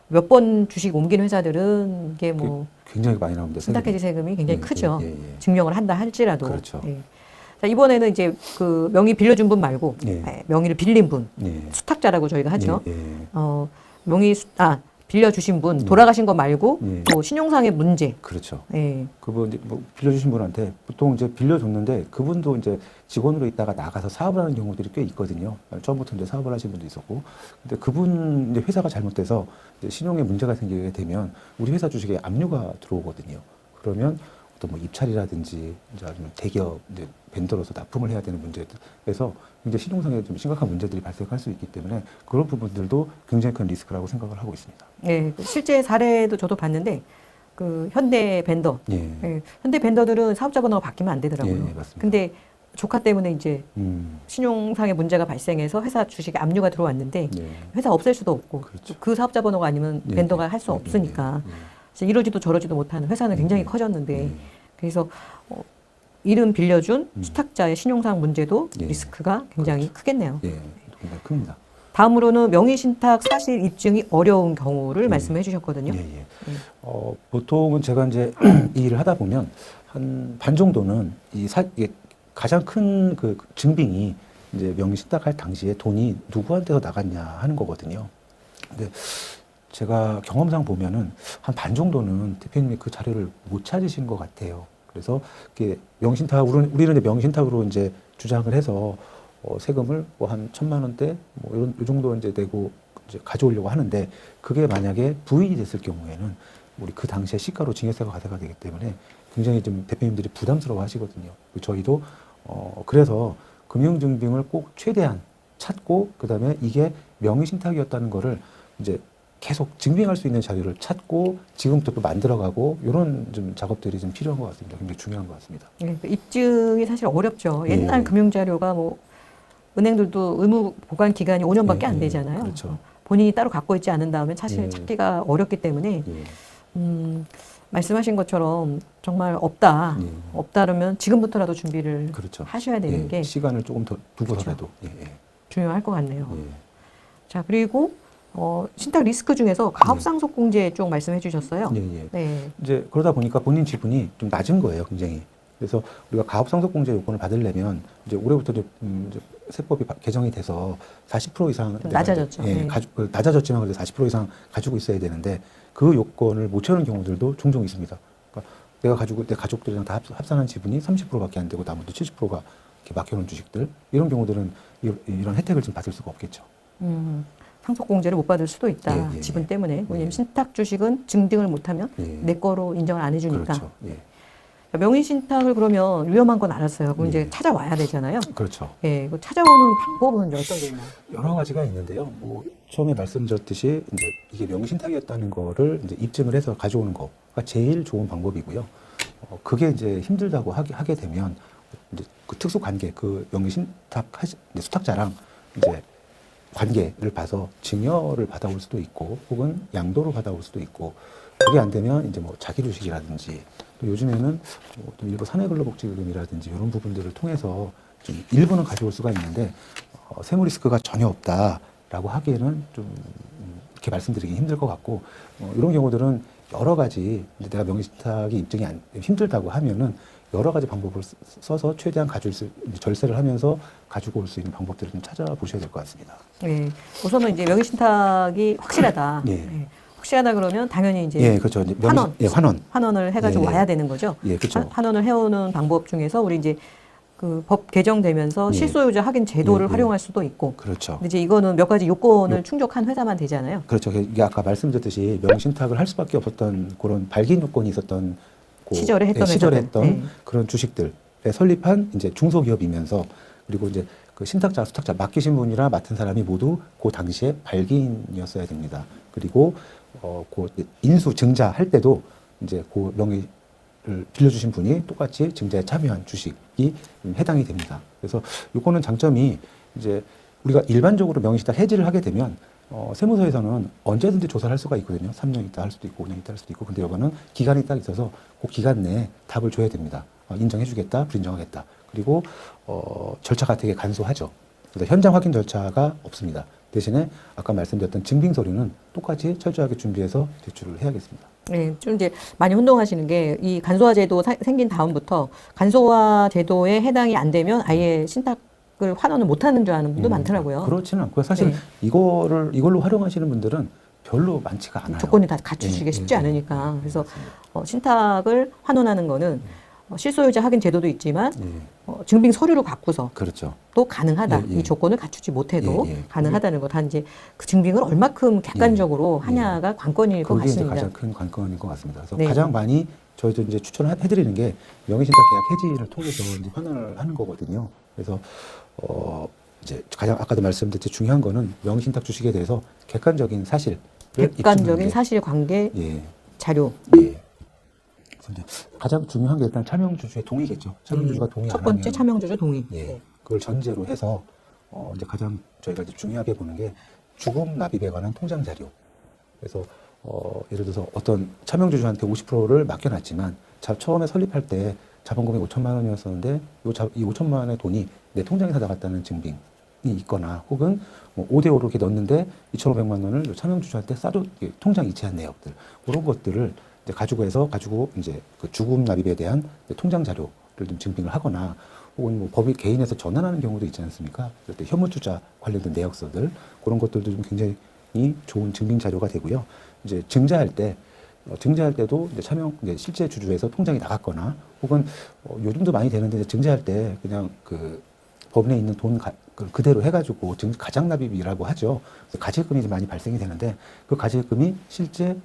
몇 번 주식 옮긴 회사들은 이게 뭐 굉장히 많이 나옵니다. 신탁해지 세금이 굉장히 예, 크죠. 예, 예, 예. 증명을 한다 할지라도. 그렇죠. 예. 자, 이번에는 이제 그 명의 빌려준 분 말고 예. 명의를 빌린 분, 예. 수탁자라고 저희가 하죠. 예, 예. 빌려주신 분, 돌아가신 거 말고 예. 또 신용상의 문제. 그렇죠. 예. 그분 이제 뭐 빌려주신 분한테 보통 이제 빌려줬는데 그분도 이제 직원으로 있다가 나가서 사업을 하는 경우들이 꽤 있거든요. 처음부터 이제 사업을 하신 분도 있었고, 근데 그분 이제 회사가 잘못돼서 이제 신용에 문제가 생기게 되면 우리 회사 주식에 압류가 들어오거든요. 그러면 어떤 뭐 입찰이라든지 이제 아니면 대기업 이제 벤더로서 납품을 해야 되는 문제들에서 이제 신용상에 좀 심각한 문제들이 발생할 수 있기 때문에 그런 부분들도 굉장히 큰 리스크라고 생각을 하고 있습니다. 예. 실제 사례도 저도 봤는데 그 현대 벤더, 예. 예. 현대 벤더들은 사업자 번호가 바뀌면 안 되더라고요. 예, 맞습니다. 근데 조카 때문에 이제 음. 신용상의 문제가 발생해서 회사 주식에 압류가 들어왔는데 예. 회사 없앨 수도 없고 그렇죠. 그 사업자 번호가 아니면 예, 벤더가 예, 할 수 예, 없으니까 예, 예. 그래서 이러지도 저러지도 못하는 회사는 굉장히 예, 커졌는데 예. 그래서 이름 빌려준 음. 수탁자의 신용상 문제도 예. 리스크가 굉장히 그렇죠. 크겠네요. 예, 굉장히 큽니다. 다음으로는 명의신탁 사실 입증이 어려운 경우를 예. 말씀해 주셨거든요. 예, 예. 보통은 제가 이제 이 일을 하다 보면 한 반 정도는 이게 가장 큰 그 증빙이 이제 명의신탁할 당시에 돈이 누구한테서 나갔냐 하는 거거든요. 근데 제가 경험상 보면은 한 반 정도는 대표님이 그 자료를 못 찾으신 것 같아요. 그래서 이게 명의신탁, 우리는 이제 명의신탁으로 이제 주장을 해서 세금을 뭐 한 1,000만 원대 뭐 요 정도 이제 내고 이제 가져오려고 하는데 그게 만약에 부인이 됐을 경우에는 우리 그 당시에 시가로 증여세가 가세가 되기 때문에 굉장히 좀 대표님들이 부담스러워 하시거든요. 저희도 그래서 금융증빙을 꼭 최대한 찾고 그다음에 이게 명의신탁이었다는 거를 이제 계속 증빙할 수 있는 자료를 찾고 지금부터 또 만들어가고 이런 좀 작업들이 좀 필요한 것 같습니다. 굉장히 중요한 것 같습니다. 예, 그 입증이 사실 어렵죠. 예. 옛날 금융자료가 뭐 은행들도 의무 보관 기간이 5년밖에 예, 안 예. 되잖아요. 그렇죠. 본인이 따로 갖고 있지 않은 다음에 사실 예. 찾기가 어렵기 때문에 예. 말씀하신 것처럼 정말 없다. 예. 없다라면 지금부터라도 준비를 그렇죠. 하셔야 되는 예. 게 시간을 조금 더 두고서라도 예. 예. 중요할 것 같네요. 예. 자, 그리고 신탁 리스크 중에서 가업상속공제 쪽 말씀해 주셨어요. 예, 예. 네. 이제 그러다 보니까 본인 지분이 좀 낮은 거예요, 굉장히. 그래서 우리가 가업상속공제 요건을 받으려면 이제 올해부터 이제 세법이 개정이 돼서 40% 이상 좀 내가 낮아졌죠. 이제, 예, 네. 낮아졌지만 그래도 40% 이상 가지고 있어야 되는데 그 요건을 못 채우는 경우들도 종종 있습니다. 그러니까 내 가족들이랑 다 합산한 지분이 30%밖에 안 되고 나머지 70%가 이렇게 맡겨놓은 주식들 이런 경우들은 이런 혜택을 좀 받을 수가 없겠죠. 상속공제를 못 받을 수도 있다. 예, 예, 지분 예. 때문에. 왜냐하면 예. 신탁 주식은 증등을 못하면 예. 내 거로 인정을 안 해주니까. 그렇죠. 예. 명의신탁을 그러면 위험한 건 알았어요. 그럼 예. 이제 찾아와야 되잖아요. 그렇죠. 예, 그 찾아오는 방법은 어떤 게 있나요? 여러 가지가 있는데요. 뭐 처음에 말씀드렸듯이 이제 이게 명의신탁이었다는 거를 이제 입증을 해서 가져오는 거가 제일 좋은 방법이고요. 그게 이제 힘들다고 하게 되면 이제 그 특수 관계, 그 명의신탁 수탁자랑 이제 관계를 봐서 증여를 받아올 수도 있고, 혹은 양도로 받아올 수도 있고, 그게 안 되면 이제 뭐 자기 주식이라든지, 또 요즘에는 또 일부 사내근로복지금이라든지 이런 부분들을 통해서 좀 일부는 가져올 수가 있는데 세무 리스크가 전혀 없다라고 하기에는 좀 이렇게 말씀드리기 힘들 것 같고, 이런 경우들은 여러 가지 이제 내가 명의신탁이 입증이 힘들다고 하면은 여러 가지 방법을 써서 최대한 절세를 하면서 가지고 올 수 있는 방법들을 좀 찾아보셔야 될 것 같습니다. 예, 우선은 이제 명의신탁이 확실하다. 예. 예, 확실하다 그러면 당연히 이제 예, 그렇죠. 이제 환원. 예, 환원. 해가지고 예, 예. 와야 되는 거죠. 예, 그렇죠. 환원을 해오는 방법 중에서 우리 이제 그 법 개정되면서 예. 실소유자 확인 제도를 예, 예. 활용할 수도 있고. 그렇죠. 근데 이제 이거는 몇 가지 요건을 충족한 회사만 되잖아요. 그렇죠. 이게 아까 말씀드렸듯이 명의신탁을 할 수밖에 없었던 그런 발긴 요건이 있었던 시절에 했던 시절에 회사들. 했던 네. 그런 주식들에 설립한 이제 중소기업이면서, 그리고 이제 그 신탁자, 수탁자 맡기신 분이나 맡은 사람이 모두 그 당시에 발기인이었어야 됩니다. 그리고 그 인수 증자할 때도 이제 그 명의를 빌려주신 분이 똑같이 증자에 참여한 주식이 해당이 됩니다. 그래서 요거는 장점이 이제 우리가 일반적으로 명의신탁 해지를 하게 되면 세무서에서는 언제든지 조사를 할 수가 있거든요. 3년 있다 할 수도 있고 5년 있다 할 수도 있고. 근데 이거는 기간이 딱 있어서 그 기간 내에 답을 줘야 됩니다. 인정해주겠다, 불인정하겠다. 그리고 절차가 되게 간소하죠. 그래서 현장 확인 절차가 없습니다. 대신에 아까 말씀드렸던 증빙 서류는 똑같이 철저하게 준비해서 제출을 해야겠습니다. 네, 좀 이제 많이 혼동하시는 게 이 간소화 제도 생긴 다음부터 간소화 제도에 해당이 안 되면 아예 신탁을 환원을 못 하는 줄 아는 분도 많더라고요. 그렇지는 않고요. 사실 네. 이걸로 활용하시는 분들은 별로 많지가 않아요. 조건이 다 갖추시기 쉽지 않으니까. 그래서 신탁을 환원하는 거는 실소유자 확인 제도도 있지만 증빙 서류를 갖고서 그렇죠. 또 가능하다. 예, 예. 이 조건을 갖추지 못해도 예, 예. 가능하다는 거. 단 이제 그 증빙을 얼마큼 객관적으로 예. 하냐가 관건일 것 그게 이제 같습니다. 가장 큰 관건인 것 같습니다. 그래서 네. 가장 많이 저희도 이제 추천해드리는 게 명의신탁 계약 해지를 통해서 이제 환원을 하는 거거든요. 그래서 이제 가장 아까도 말씀드렸듯이 중요한 거는 명의신탁 주식에 대해서 객관적인 사실, 객관적인 사실관계 예, 자료. 예. 그래서 이제 가장 중요한 게 일단 차명주주의 동의겠죠. 차명주주가 동의 안 첫 번째 하면 차명주주 동의. 예, 그걸 전제로 해서 이제 가장 저희가 이제 중요하게 보는 게 주금 납입에 관한 통장 자료. 그래서 예를 들어서 어떤 차명주주한테 50%를 맡겨놨지만 처음에 설립할 때 자본금이 5천만 원이었었는데 이 5천만 원의 돈이 내 통장에서 나갔다는 증빙이 있거나 혹은 뭐 5대5로 이렇게 넣었는데 2,500만 원을 차명주주한테 통장 이체한 내역들 그런 것들을 이제 가지고 이제 그 주금 납입에 대한 통장 자료를 좀 증빙을 하거나 혹은 뭐 법이 개인에서 전환하는 경우도 있지 않습니까? 그럴 때 현물투자 관련된 내역서들 그런 것들도 좀 굉장히 좋은 증빙 자료가 되고요. 이제 증자할 때도 이제 실제 주주에서 통장이 나갔거나 혹은 요즘도 많이 되는데 이제 증자할 때 그냥 그 법인에 있는 돈 그대로 해가지고 가장납입이라고 하죠. 그래서 가액금이 많이 발생이 되는데 그 가액금이 실제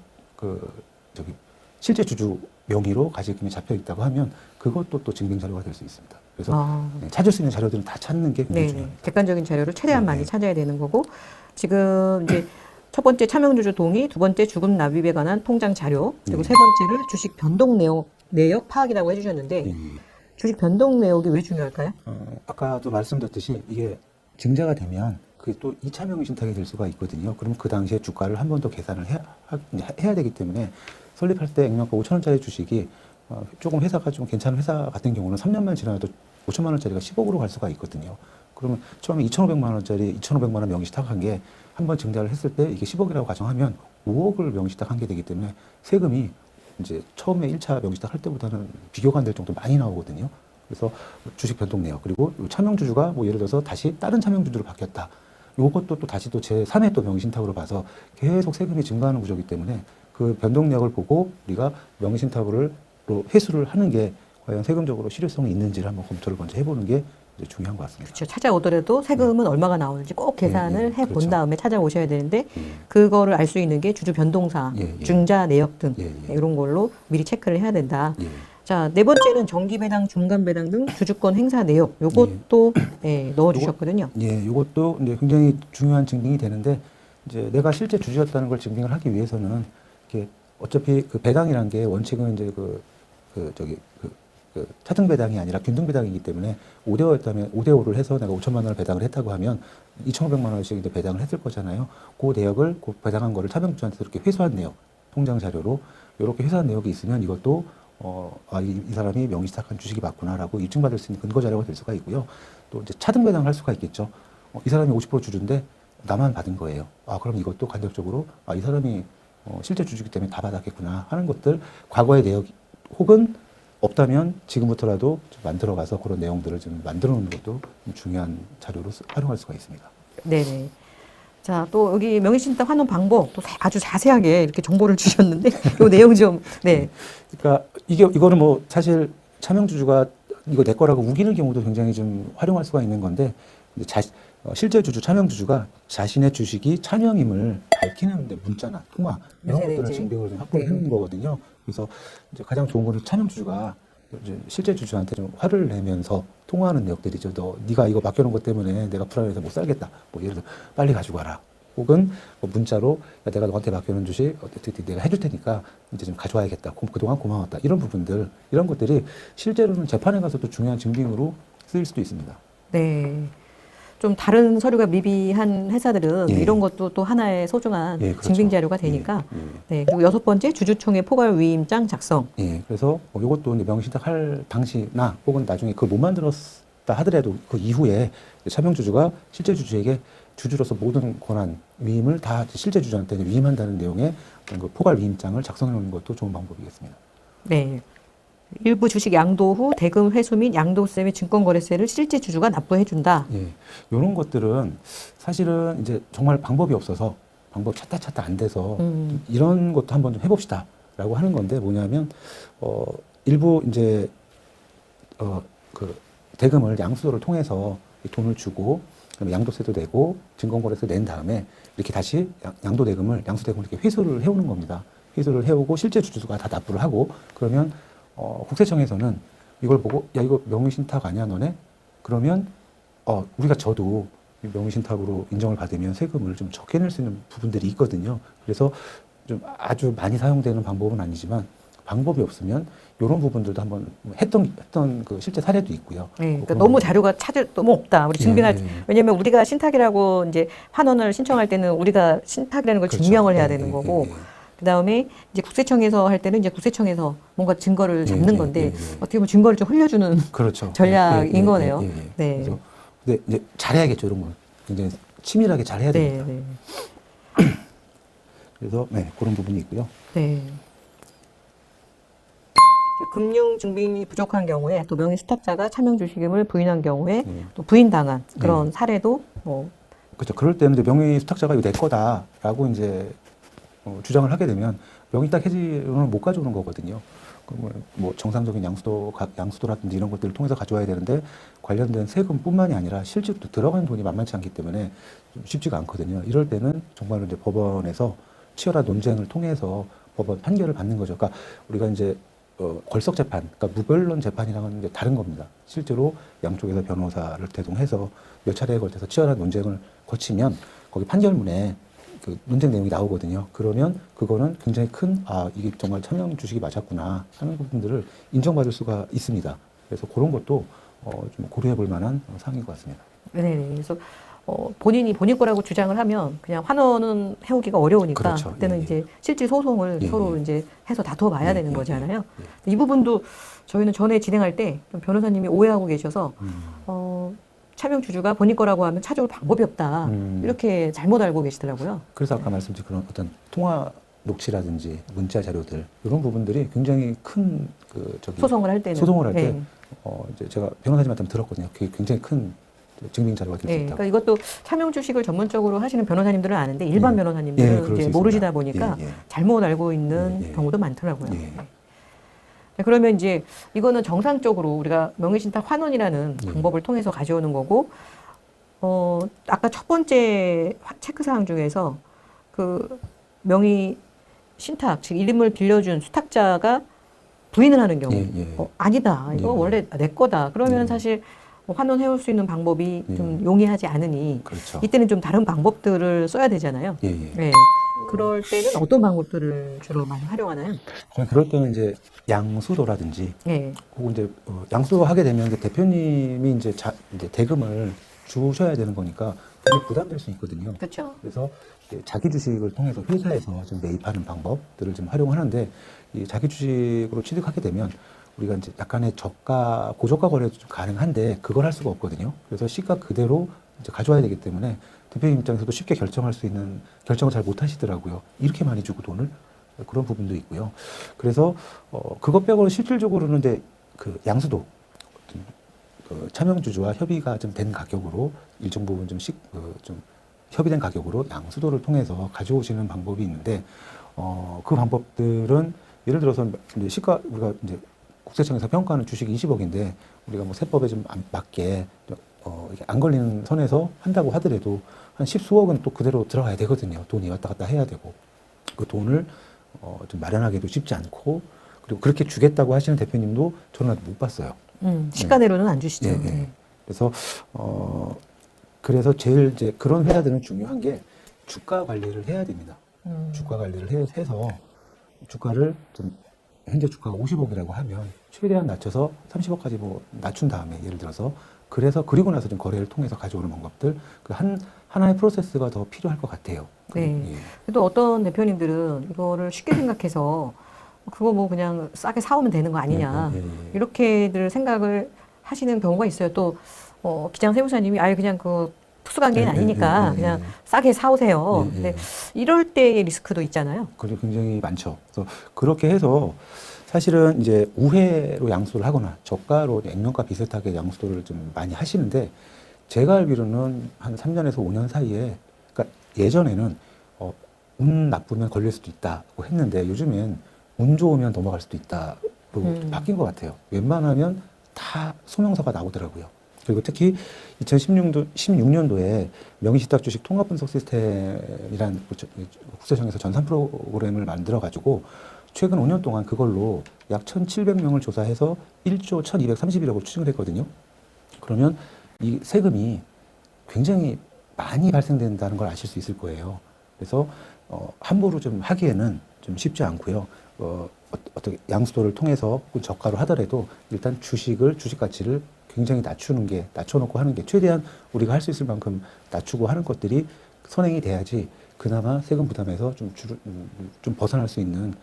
실제 주주 명의로 가액금이 잡혀 있다고 하면 그것도 또 증빙 자료가 될 수 있습니다. 그래서 찾을 수 있는 자료들은 다 찾는 게 굉장히 중요합니다. 객관적인 자료를 최대한 많이 찾아야 되는 거고 지금 이제 첫 번째 차명주주 동의, 두 번째 주금 납입에 관한 통장 자료, 그리고 세 번째를 주식 변동 내역 파악이라고 해주셨는데 주식 변동 내역이 왜 중요할까요? 아까도 말씀드렸듯이 이게 증자가 되면 그게 또 2차 명의신탁이 될 수가 있거든요. 그러면 그 당시에 주가를 한 번 더 계산을 해야 되기 때문에 설립할 때 액면가 5천 원짜리 주식이 조금 회사가 좀 괜찮은 회사 같은 경우는 3년만 지나도 5천만 원짜리가 10억으로 갈 수가 있거든요. 그러면 처음에 2,500만 원짜리 2,500만 원 명의신탁한 게 한 번 증자를 했을 때 이게 10억이라고 가정하면 5억을 명의신탁한 게 되기 때문에 세금이 이제 처음에 1차 명의신탁 할 때보다는 비교가 안 될 정도 많이 나오거든요. 그래서 주식 변동 내역 그리고 차명주주가 뭐 예를 들어서 다시 다른 차명주주로 바뀌었다. 요것도 또 다시 또 제3의 또 명의신탁으로 봐서 계속 세금이 증가하는 구조이기 때문에 그 변동 내역을 보고 우리가 명의신탁으로 회수를 하는 게 과연 세금적으로 실효성이 있는지를 한번 검토를 먼저 해보는 게 이제 중요한 것 같습니다. 그렇죠. 찾아오더라도 세금은 얼마가 나오는지 꼭 계산을 해본 그렇죠. 다음에 찾아오셔야 되는데 그거를 알 수 있는 게 주주 변동사, 증자 내역 등 이런 걸로 미리 체크를 해야 된다. 자, 네 번째는 정기 배당, 중간 배당 등 주주권 행사 내역. 요것도 넣어주셨거든요. 요것도 이제 굉장히 중요한 증빙이 되는데 이제 내가 실제 주주였다는 걸 증빙을 하기 위해서는 이렇게 어차피 그 배당이란 게 원칙은 이제 차등 배당이 아니라 균등 배당이기 때문에 5대5였다면 5대5를 해서 내가 5천만 원을 배당을 했다고 하면 2,500만 원씩 이제 배당을 했을 거잖아요. 그 내역을 그 배당한 거를 차명주주한테 이렇게 회수한 내역, 통장 자료로 이렇게 회수한 내역이 있으면 이것도 이 사람이 명의신탁한 주식이 맞구나라고 입증받을 수 있는 근거 자료가 될 수가 있고요. 또 이제 차등 배당을 할 수가 있겠죠. 이 사람이 50% 주주인데 나만 받은 거예요. 그럼 이것도 간접적으로 이 사람이 실제 주주이기 때문에 다 받았겠구나 하는 것들 과거의 내역 혹은 없다면 지금부터라도 좀 만들어가서 그런 내용들을 좀 만들어 놓는 것도 좀 중요한 자료로 활용할 수가 있습니다. 네네. 자, 또 여기 명의신탁 환원 방법 또 아주 자세하게 이렇게 정보를 주셨는데 이 내용 좀 그러니까 이거는 뭐 사실 차명주주가 이거 내 거라고 우기는 경우도 굉장히 좀 활용할 수가 있는 건데 실제 주주 차명주주가 자신의 주식이 차명임을 밝히는 데 문자나 통화 이런 것들을 증빙을 확보해 놓는 거거든요. 그래서 이제 가장 좋은 거는 차명주주가 이제 실제 주주한테 좀 화를 내면서 통화하는 내역들이죠. 네가 이거 맡겨놓은 것 때문에 내가 불안해서 못 살겠다. 뭐 예를 들어 빨리 가지고 와라. 혹은 뭐 문자로 야, 내가 너한테 맡겨놓은 주식 어떻게 내가 해줄 테니까 이제 좀 가져와야겠다. 그동안 고마웠다. 이런 부분들, 이런 것들이 실제로는 재판에 가서도 중요한 증빙으로 쓰일 수도 있습니다. 네. 좀 다른 서류가 미비한 회사들은 예. 이런 것도 또 하나의 소중한 예, 그렇죠. 증빙 자료가 되니까. 예, 예. 네. 그리고 여섯 번째 주주총회 포괄 위임장 작성. 예, 그래서 이것도 이제 명의신탁할 당시나 혹은 나중에 그걸 못 만들었다 하더라도 그 이후에 차명주주가 실제 주주에게 주주로서 모든 권한, 위임을 다 실제 주주한테 위임한다는 내용의 그 포괄 위임장을 작성해 놓는 것도 좋은 방법이겠습니다. 네. 일부 주식 양도 후 대금 회수 및 양도세 및 증권거래세를 실제 주주가 납부해 준다. 예, 이런 것들은 사실은 이제 정말 방법이 없어서 방법 찾다 안 돼서 이런 것도 한번 좀 해봅시다라고 하는 건데 뭐냐면 일부 이제 그 대금을 양수도를 통해서 돈을 주고 그다음에 양도세도 내고 증권거래세 낸 다음에 이렇게 다시 양도 대금을 양수 대금을 이렇게 회수를 해오는 겁니다. 회수를 해오고 실제 주주가 다 납부를 하고 그러면 국세청에서는 이걸 보고 야 이거 명의신탁 아니야 너네? 그러면 우리가 저도 명의신탁으로 인정을 받으면 세금을 좀 적게 낼 수 있는 부분들이 있거든요. 그래서 좀 아주 많이 사용되는 방법은 아니지만 방법이 없으면 이런 부분들도 한번 했던 그 실제 사례도 있고요. 네, 그러니까 그런 너무 부분. 자료가 너무 없다. 우리 증빙할 왜냐하면 우리가 신탁이라고 이제 환원을 신청할 때는 우리가 신탁이라는 걸 그렇죠. 증명을 해야 예, 되는 예, 거고. 예, 예. 그다음에 이제 국세청에서 할 때는 이제 국세청에서 뭔가 증거를 잡는 예, 건데 예, 예. 어떻게 보면 증거를 좀 흘려주는 그렇죠. 전략인 거네요. 예. 네. 그래서 근데 이제 잘해야겠죠, 이런 건. 굉장히 치밀하게 잘해야 네, 됩니다. 네. 그래서 그런 부분이 있고요. 네. 금융 증빙이 부족한 경우에 또 명의 수탁자가 차명 주식임을 부인한 경우에 또 부인당한 그런 사례도 뭐 그렇죠. 그럴 때는 이제 명의 수탁자가 이거 내 거다라고 이제 주장을 하게 되면 명의딱 해지로는 못 가져오는 거거든요. 뭐 정상적인 양수도라든지 이런 것들을 통해서 가져와야 되는데 관련된 세금뿐만이 아니라 실제로 들어간 돈이 만만치 않기 때문에 좀 쉽지가 않거든요. 이럴 때는 정말로 이제 법원에서 치열한 논쟁을 통해서 법원 판결을 받는 거죠. 그러니까 우리가 이제 걸석 재판, 그러니까 무변론 재판이랑은 이제 다른 겁니다. 실제로 양쪽에서 변호사를 대동해서 몇 차례에 걸쳐서 치열한 논쟁을 거치면 거기 판결문에 그 논쟁 내용이 나오거든요. 그러면 그거는 굉장히 큰, 이게 정말 차명 주식이 맞았구나 하는 부분들을 인정받을 수가 있습니다. 그래서 그런 것도 좀 고려해 볼 만한 사항인 것 같습니다. 네. 그래서 본인이 본인 거라고 주장을 하면 그냥 환원은 해오기가 어려우니까 그렇죠. 그때는 예, 예. 이제 실질 소송을 예, 서로 예. 이제 해서 다퉈봐야 예, 되는 예, 거잖아요. 예. 이 부분도 저희는 전에 진행할 때 좀 변호사님이 오해하고 계셔서 차명 주주가 본인 거라고 하면 찾아올 방법이 없다. 이렇게 잘못 알고 계시더라고요. 그래서 아까 말씀드린 그런 어떤 통화 녹취라든지 문자 자료들 이런 부분들이 굉장히 큰 소송을 할 때는. 소송을 할 때 네. 이제 제가 변호사님한테 들었거든요. 그게 굉장히 큰 증빙 자료가 될 수 네, 있다. 그러니까 이것도 차명 주식을 전문적으로 하시는 변호사님들은 아는데 일반 예. 변호사님들은 예, 그럴 이제 수 모르시다 있습니다. 보니까 예, 예. 잘못 알고 있는 예, 예. 경우도 많더라고요. 예. 네, 그러면 이제 이거는 정상적으로 우리가 명의신탁 환원이라는 예. 방법을 통해서 가져오는 거고, 아까 첫 번째 체크사항 중에서 그 명의신탁, 즉 이름을 빌려준 수탁자가 부인을 하는 경우, 예, 예. 아니다, 이거 예. 원래 내 거다. 그러면 예. 사실 환원해올 수 있는 방법이 예. 좀 용이하지 않으니 그렇죠. 이때는 좀 다른 방법들을 써야 되잖아요. 예, 예. 네. 그럴 때는 어떤 방법들을 주로 많이 활용하나요? 그럴 때는 이제 양수도라든지 네. 혹은 이제 양수도하게 되면 이제 대표님이 이제 이제 대금을 주셔야 되는 거니까 굉장히 부담될 수 있거든요. 그렇죠. 그래서 이제 자기 주식을 통해서 회사에서 좀 매입하는 방법들을 좀 활용하는데 이 자기 주식으로 취득하게 되면 우리가 이제 약간의 고저가 거래도 좀 가능한데 그걸 할 수가 없거든요. 그래서 시가 그대로 이제 가져와야 되기 때문에 대표님 입장에서도 쉽게 결정을 잘 못 하시더라고요. 이렇게 많이 주고 돈을 그런 부분도 있고요. 그래서 그것 빼고는 실질적으로는 이제 그 양수도 차명주주와 협의가 좀 된 가격으로 일정 부분 좀 협의된 가격으로 양수도를 통해서 가져오시는 방법이 있는데 그 방법들은 예를 들어서 이제 시가 우리가 이제 국세청에서 평가하는 주식이 20억인데 우리가 뭐 세법에 좀 맞게 이게 안 걸리는 선에서 한다고 하더라도 한 10수억은 또 그대로 들어가야 되거든요. 돈이 왔다 갔다 해야 되고 그 돈을 좀 마련하기도 쉽지 않고 그리고 그렇게 주겠다고 하시는 대표님도 저는 아직 못 봤어요. 시가내로는 안 주시죠. 예, 예. 그래서 그래서 제일 이제 그런 회사들은 중요한 게 주가 관리를 해야 됩니다. 주가 관리를 해서 주가를 좀 현재 주가가 50억이라고 하면 최대한 낮춰서 30억까지 뭐 낮춘 다음에 예를 들어서 그래서 그리고 나서 좀 거래를 통해서 가져오는 방법들 그 하나의 프로세스가 더 필요할 것 같아요. 네. 예. 또 어떤 대표님들은 이거를 쉽게 생각해서 그거 뭐 그냥 싸게 사오면 되는 거 아니냐 예, 예, 예. 이렇게들 생각을 하시는 경우가 있어요. 또 기장 세무사님이 아예 그냥 그 특수관계는 예, 예, 아니니까 예, 예, 그냥 예. 싸게 사오세요. 예, 예. 근데 이럴 때의 리스크도 있잖아요. 그게 굉장히 많죠. 그래서 그렇게 해서 사실은 이제 우회로 양수를 하거나 저가로 액면가 비슷하게 양수를 좀 많이 하시는데 제가 알기로는 한 3년에서 5년 사이에 그러니까 예전에는 운 나쁘면 걸릴 수도 있다고 했는데 요즘엔 운 좋으면 넘어갈 수도 있다로 바뀐 것 같아요. 웬만하면 다 소명서가 나오더라고요. 그리고 특히 2016년도에 명의신탁 주식 통합 분석 시스템이라는 국세청에서 전산 프로그램을 만들어가지고 최근 5년 동안 그걸로 약 1,700명을 조사해서 1조 1,230억을 추징을 했거든요. 그러면 이 세금이 굉장히 많이 발생된다는 걸 아실 수 있을 거예요. 그래서 함부로 좀 하기에는 좀 쉽지 않고요. 어떻게 양수도를 통해서 혹은 저가로 하더라도 일단 주식 가치를 굉장히 낮춰놓고 하는 게 최대한 우리가 할 수 있을 만큼 낮추고 하는 것들이 선행이 돼야지 그나마 세금 부담에서 좀 벗어날 수 있는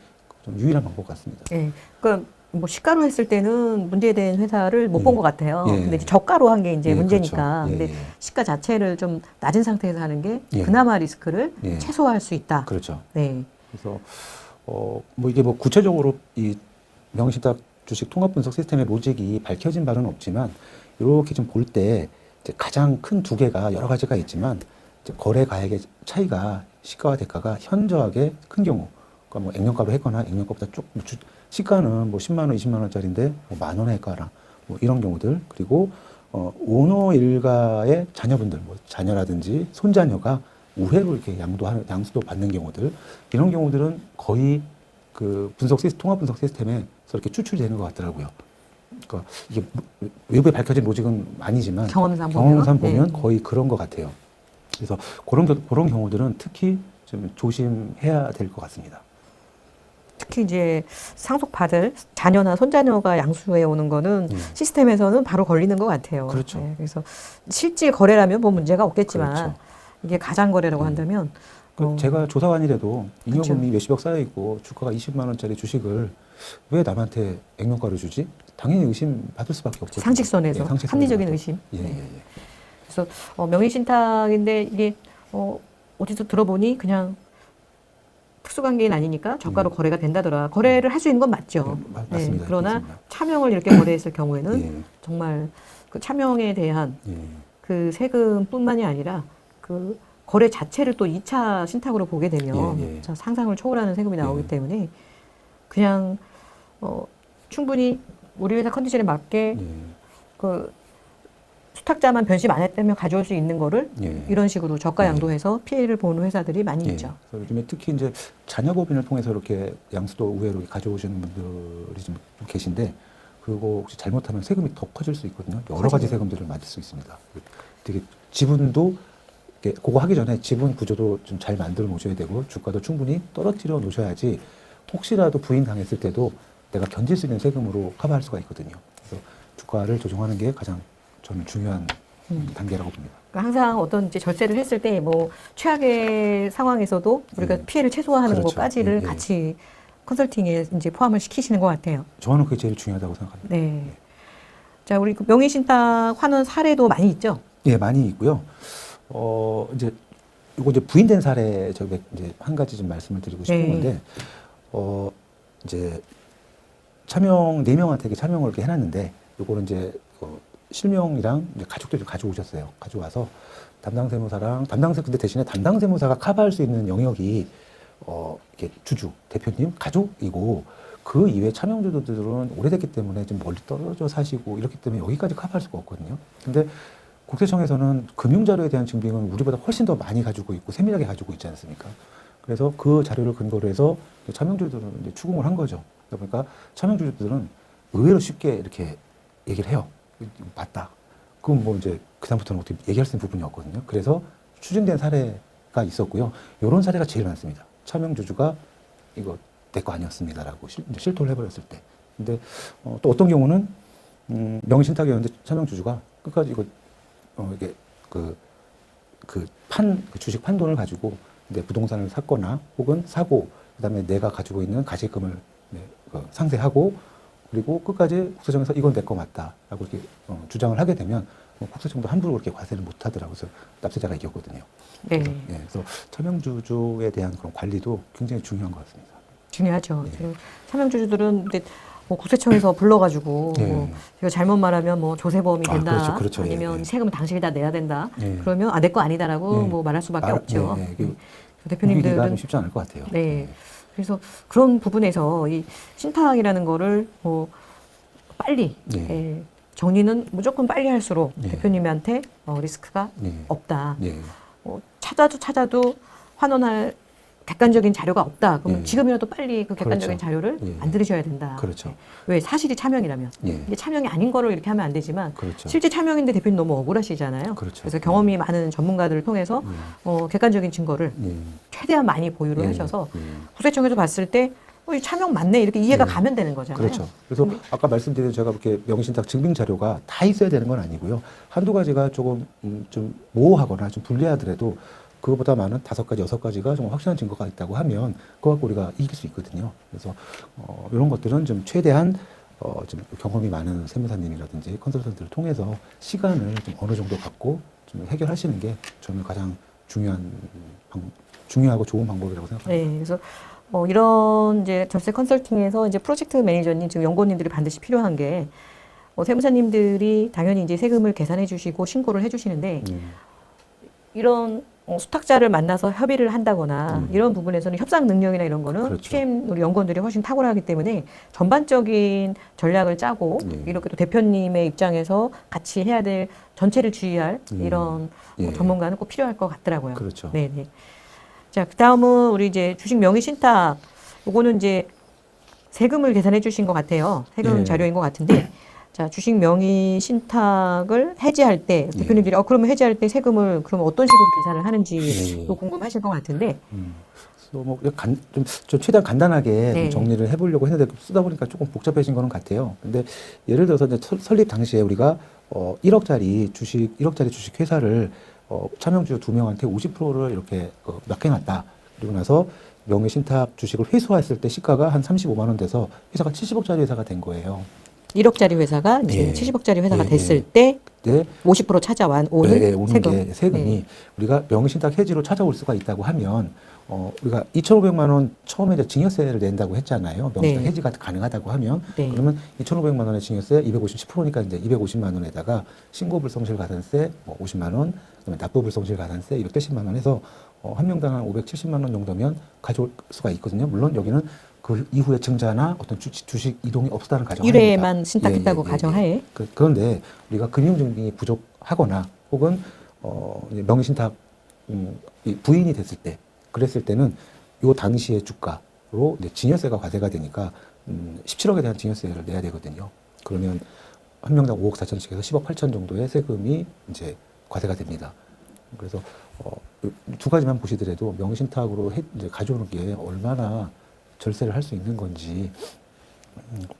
좀 유일한 방법 같습니다. 예. 그러니까 뭐 시가로 했을 때는 문제된 회사를 못 본 것 같아요. 예. 근데 이제 저가로 한 게 이제 예, 문제니까. 그렇죠. 예, 근데 예. 시가 자체를 좀 낮은 상태에서 하는 게 예. 그나마 리스크를 예. 최소화할 수 있다. 그렇죠. 네. 그래서 뭐 이게 뭐 구체적으로 이 명의신탁 주식 통합 분석 시스템의 로직이 밝혀진 바는 없지만 이렇게 좀 볼 때 가장 큰 두 개가 여러 가지가 있지만 이제 거래 가액의 차이가 시가와 대가가 현저하게 큰 경우, 그러니까 뭐 액면가로 했거나 액면가보다 조금 시가는 뭐 10만 원, 20만 원짜리인데 뭐 만 원에 했거나 뭐 이런 경우들, 그리고 오너 일가의 자녀분들, 뭐 자녀라든지 손자녀가 우회로 이렇게 양수도 받는 경우들, 이런 경우들은 거의 그 통합 분석 시스템에서 이렇게 추출되는 것 같더라고요. 그러니까 이게 외부에 밝혀진 로직은 아니지만 경험상 보면 네. 거의 그런 것 같아요. 그래서 그런 경우들은 특히 좀 조심해야 될 것 같습니다. 특히 이제 상속받을 자녀나 손자녀가 양수해 오는 거는 시스템에서는 바로 걸리는 것 같아요. 그렇죠. 네, 그래서 실질 거래라면 뭐 문제가 없겠지만 그렇죠. 이게 가장 거래라고 한다면 제가 조사관이라도 그렇죠. 잉여금이 몇십억 쌓여 있고 주가가 20만 원짜리 주식을 왜 남한테 액면가로 주지? 당연히 의심 받을 수밖에 없죠. 상식선에서 합리적인 의심. 예, 네. 예, 예. 그래서 명의신탁인데 이게 어디서 들어보니 그냥 특수관계인 아니니까 저가로 거래가 된다더라. 거래를 할 수 있는 건 맞죠. 맞습니다. 그러나 맞습니다. 차명을 이렇게 거래했을 경우에는 예, 정말 그 차명에 대한 예. 그 세금뿐만이 아니라 그 거래 자체를 또 2차 신탁으로 보게 되면 예, 예. 상상을 초월하는 세금이 나오기 예. 때문에 그냥 충분히 우리 회사 컨디션에 맞게 예. 그 수탁자만 변심 안 했다면 가져올 수 있는 거를 예. 이런 식으로 저가 예. 양도해서 피해를 보는 회사들이 많이 예. 있죠. 그래서 요즘에 특히 이제 자녀법인을 통해서 이렇게 양수도 우회로 가져오시는 분들이 좀 계신데 그거 혹시 잘못하면 세금이 더 커질 수 있거든요. 여러 가지 세금들을 맞을 수 있습니다. 되게 지분도 그거 하기 전에 지분 구조도 좀 잘 만들어 놓으셔야 되고 주가도 충분히 떨어뜨려 놓으셔야지 혹시라도 부인 당했을 때도 내가 견딜 수 있는 세금으로 커버할 수가 있거든요. 그래서 주가를 조정하는 게 가장 저는 중요한 단계라고 봅니다. 그러니까 항상 어떤 이제 절세를 했을 때 뭐 최악의 상황에서도 우리가 피해를 최소화하는 그렇죠. 것까지를 예, 예. 같이 컨설팅에 이제 포함을 시키시는 것 같아요. 저는 그게 제일 중요하다고 생각합니다. 네. 자, 우리 그 명의신탁 환원 사례도 많이 있죠? 예, 많이 있고요. 이제 요거 이제 부인된 사례 저게 이제 한 가지 좀 말씀을 드리고 싶은 네. 건데, 이제 차명 4명한테 이렇게 차명을 이렇게 해놨는데, 요거는 이제 실명이랑 이제 가족들을 가져오셨어요. 가져와서 근데 대신에 담당 세무사가 커버할 수 있는 영역이 이렇게 주주, 대표님, 가족이고 그 이외 차명주주들은 오래됐기 때문에 좀 멀리 떨어져 사시고 이렇기 때문에 여기까지 커버할 수가 없거든요. 근데 국세청에서는 금융자료에 대한 증빙은 우리보다 훨씬 더 많이 가지고 있고 세밀하게 가지고 있지 않습니까? 그래서 그 자료를 근거로 해서 차명주주들은 이제 추궁을 한 거죠. 그러다 보니까 차명주주들은 의외로 쉽게 이렇게 얘기를 해요. 맞다. 그럼 뭐 이제 그다음부터는 어떻게 얘기할 수 있는 부분이 없거든요. 그래서 추진된 사례가 있었고요. 이런 사례가 제일 많습니다. 차명주주가 이거 내 거 아니었습니다라고 실토를 해버렸을 때. 근데 또 어떤 경우는 명의신탁이었는데 차명주주가 끝까지 이거 이게 그 주식 판돈을 가지고 이제 부동산을 샀거나 혹은 사고 그다음에 내가 가지고 있는 가식금을 상세하고 그리고 끝까지 국세청에서 이건 내 거 맞다라고 이렇게 주장을 하게 되면 국세청도 함부로 그렇게 과세를 못 하더라고요. 그래서 납세자가 이겼거든요. 네. 그래서 차명주주에 대한 그런 관리도 굉장히 중요한 것 같습니다. 중요하죠. 네. 지금 차명주주들은 근데 뭐 국세청에서 불러가지고 네. 뭐 이거 잘못 말하면 뭐 조세범이 된다. 그렇죠, 그렇죠. 아니면 예. 세금을 당신이 다 내야 된다. 예. 그러면 내 거 아니다라고 예. 뭐 말할 수밖에 없죠. 그 대표님들은 좀 쉽지 않을 것 같아요. 네. 그래서 그런 부분에서 이 신탁이라는 거를 뭐 빨리 네. 정리는 무조건 빨리 할수록 네. 대표님한테 리스크가 네. 없다. 네. 찾아도 환원할 객관적인 자료가 없다. 그러면 예. 지금이라도 빨리 그 객관적인 그렇죠. 자료를 예. 만들으셔야 된다. 그렇죠. 왜 사실이 차명이라면 예. 이게 차명이 아닌 거를 이렇게 하면 안 되지만 그렇죠. 실제 차명인데 대표님 너무 억울하시잖아요. 그렇죠. 그래서 경험이 많은 전문가들을 통해서 객관적인 증거를 예. 최대한 많이 보유를 예. 하셔서 예. 국세청에서 봤을 때 이 차명 맞네 이렇게 이해가 예. 가면 되는 거잖아요. 그렇죠. 그래서 아까 말씀드린 제가 이렇게 명의신탁 증빙 자료가 다 있어야 되는 건 아니고요. 한두 가지가 조금 좀 모호하거나 좀 불리하더라도 그거보다 많은 5가지, 6가지가 좀 확실한 증거가 있다고 하면 그거 갖고 우리가 이길 수 있거든요. 그래서 이런 것들은 좀 최대한 좀 경험이 많은 세무사님이라든지 컨설턴트를 통해서 시간을 좀 어느 정도 갖고 좀 해결하시는 게 저는 가장 중요하고 좋은 방법이라고 생각합니다. 네, 그래서 이런 이제 절세 컨설팅에서 이제 프로젝트 매니저님 지금 연구원님들이 반드시 필요한 게 세무사님들이 당연히 이제 세금을 계산해 주시고 신고를 해 주시는데 이런 수탁자를 만나서 협의를 한다거나 이런 부분에서는 협상 능력이나 이런 거는 그렇죠. PM 우리 연구원들이 훨씬 탁월하기 때문에 전반적인 전략을 짜고 이렇게 또 대표님의 입장에서 같이 해야 될 전체를 주의할 이런 전문가는 꼭 필요할 것 같더라고요. 그렇죠. 네네. 자, 그 다음은 우리 이제 주식 명의 신탁. 요거는 이제 세금을 계산해 주신 것 같아요. 세금 예. 자료인 것 같은데. 자, 주식 명의 신탁을 해지할 때 대표님들이 그러면 해지할 때 세금을 그러면 어떤 식으로 계산을 하는지 또 궁금하실 것 같은데. 그래서 뭐 좀 최대한 간단하게 네. 정리를 해보려고 했는데 쓰다 보니까 조금 복잡해진 거는 같아요. 근데 예를 들어서 이제 설립 당시에 우리가 1억짜리 주식 회사를 차명주주 2명한테 50%를 이렇게 맡겨놨다. 그리고 나서 명의신탁 주식을 회수했을 때 시가가 한 35만 원 돼서 회사가 70억짜리 회사가 된 거예요. 1억짜리 회사가 이제 예. 70억짜리 회사가 예. 됐을 때 네. 50% 찾아온 오는 세금. 게 세금이 우리가 명의신탁 해지로 찾아올 수가 있다고 하면 우리가 2,500만 원 처음에 이제 증여세를 낸다고 했잖아요. 명의신탁 네. 해지가 가능하다고 하면 네. 그러면 2,500만 원의 증여세 250%니까 이제 250만 원에다가 신고불성실 가산세 50만 원, 그다음에 납부불성실 가산세 280만 원 해서 한 명당 한 570만 원 정도면 가져올 수가 있거든요. 물론 여기는 그 이후에 증자나 어떤 주식 이동이 없었다는 가정하에 1회만 신탁했다고 가정하에. 그런데 우리가 금융증빙이 부족하거나 혹은 이제 명의신탁 부인이 됐을 때 그랬을 때는 요 당시의 주가로 이제 증여세가 과세가 되니까 17억에 대한 증여세를 내야 되거든요. 그러면 한 명당 5억 4천씩 해서 10억 8천 정도의 세금이 이제 과세가 됩니다. 그래서 두 가지만 보시더라도 명의신탁으로 이제 가져오는 게 얼마나 절세를 할 수 있는 건지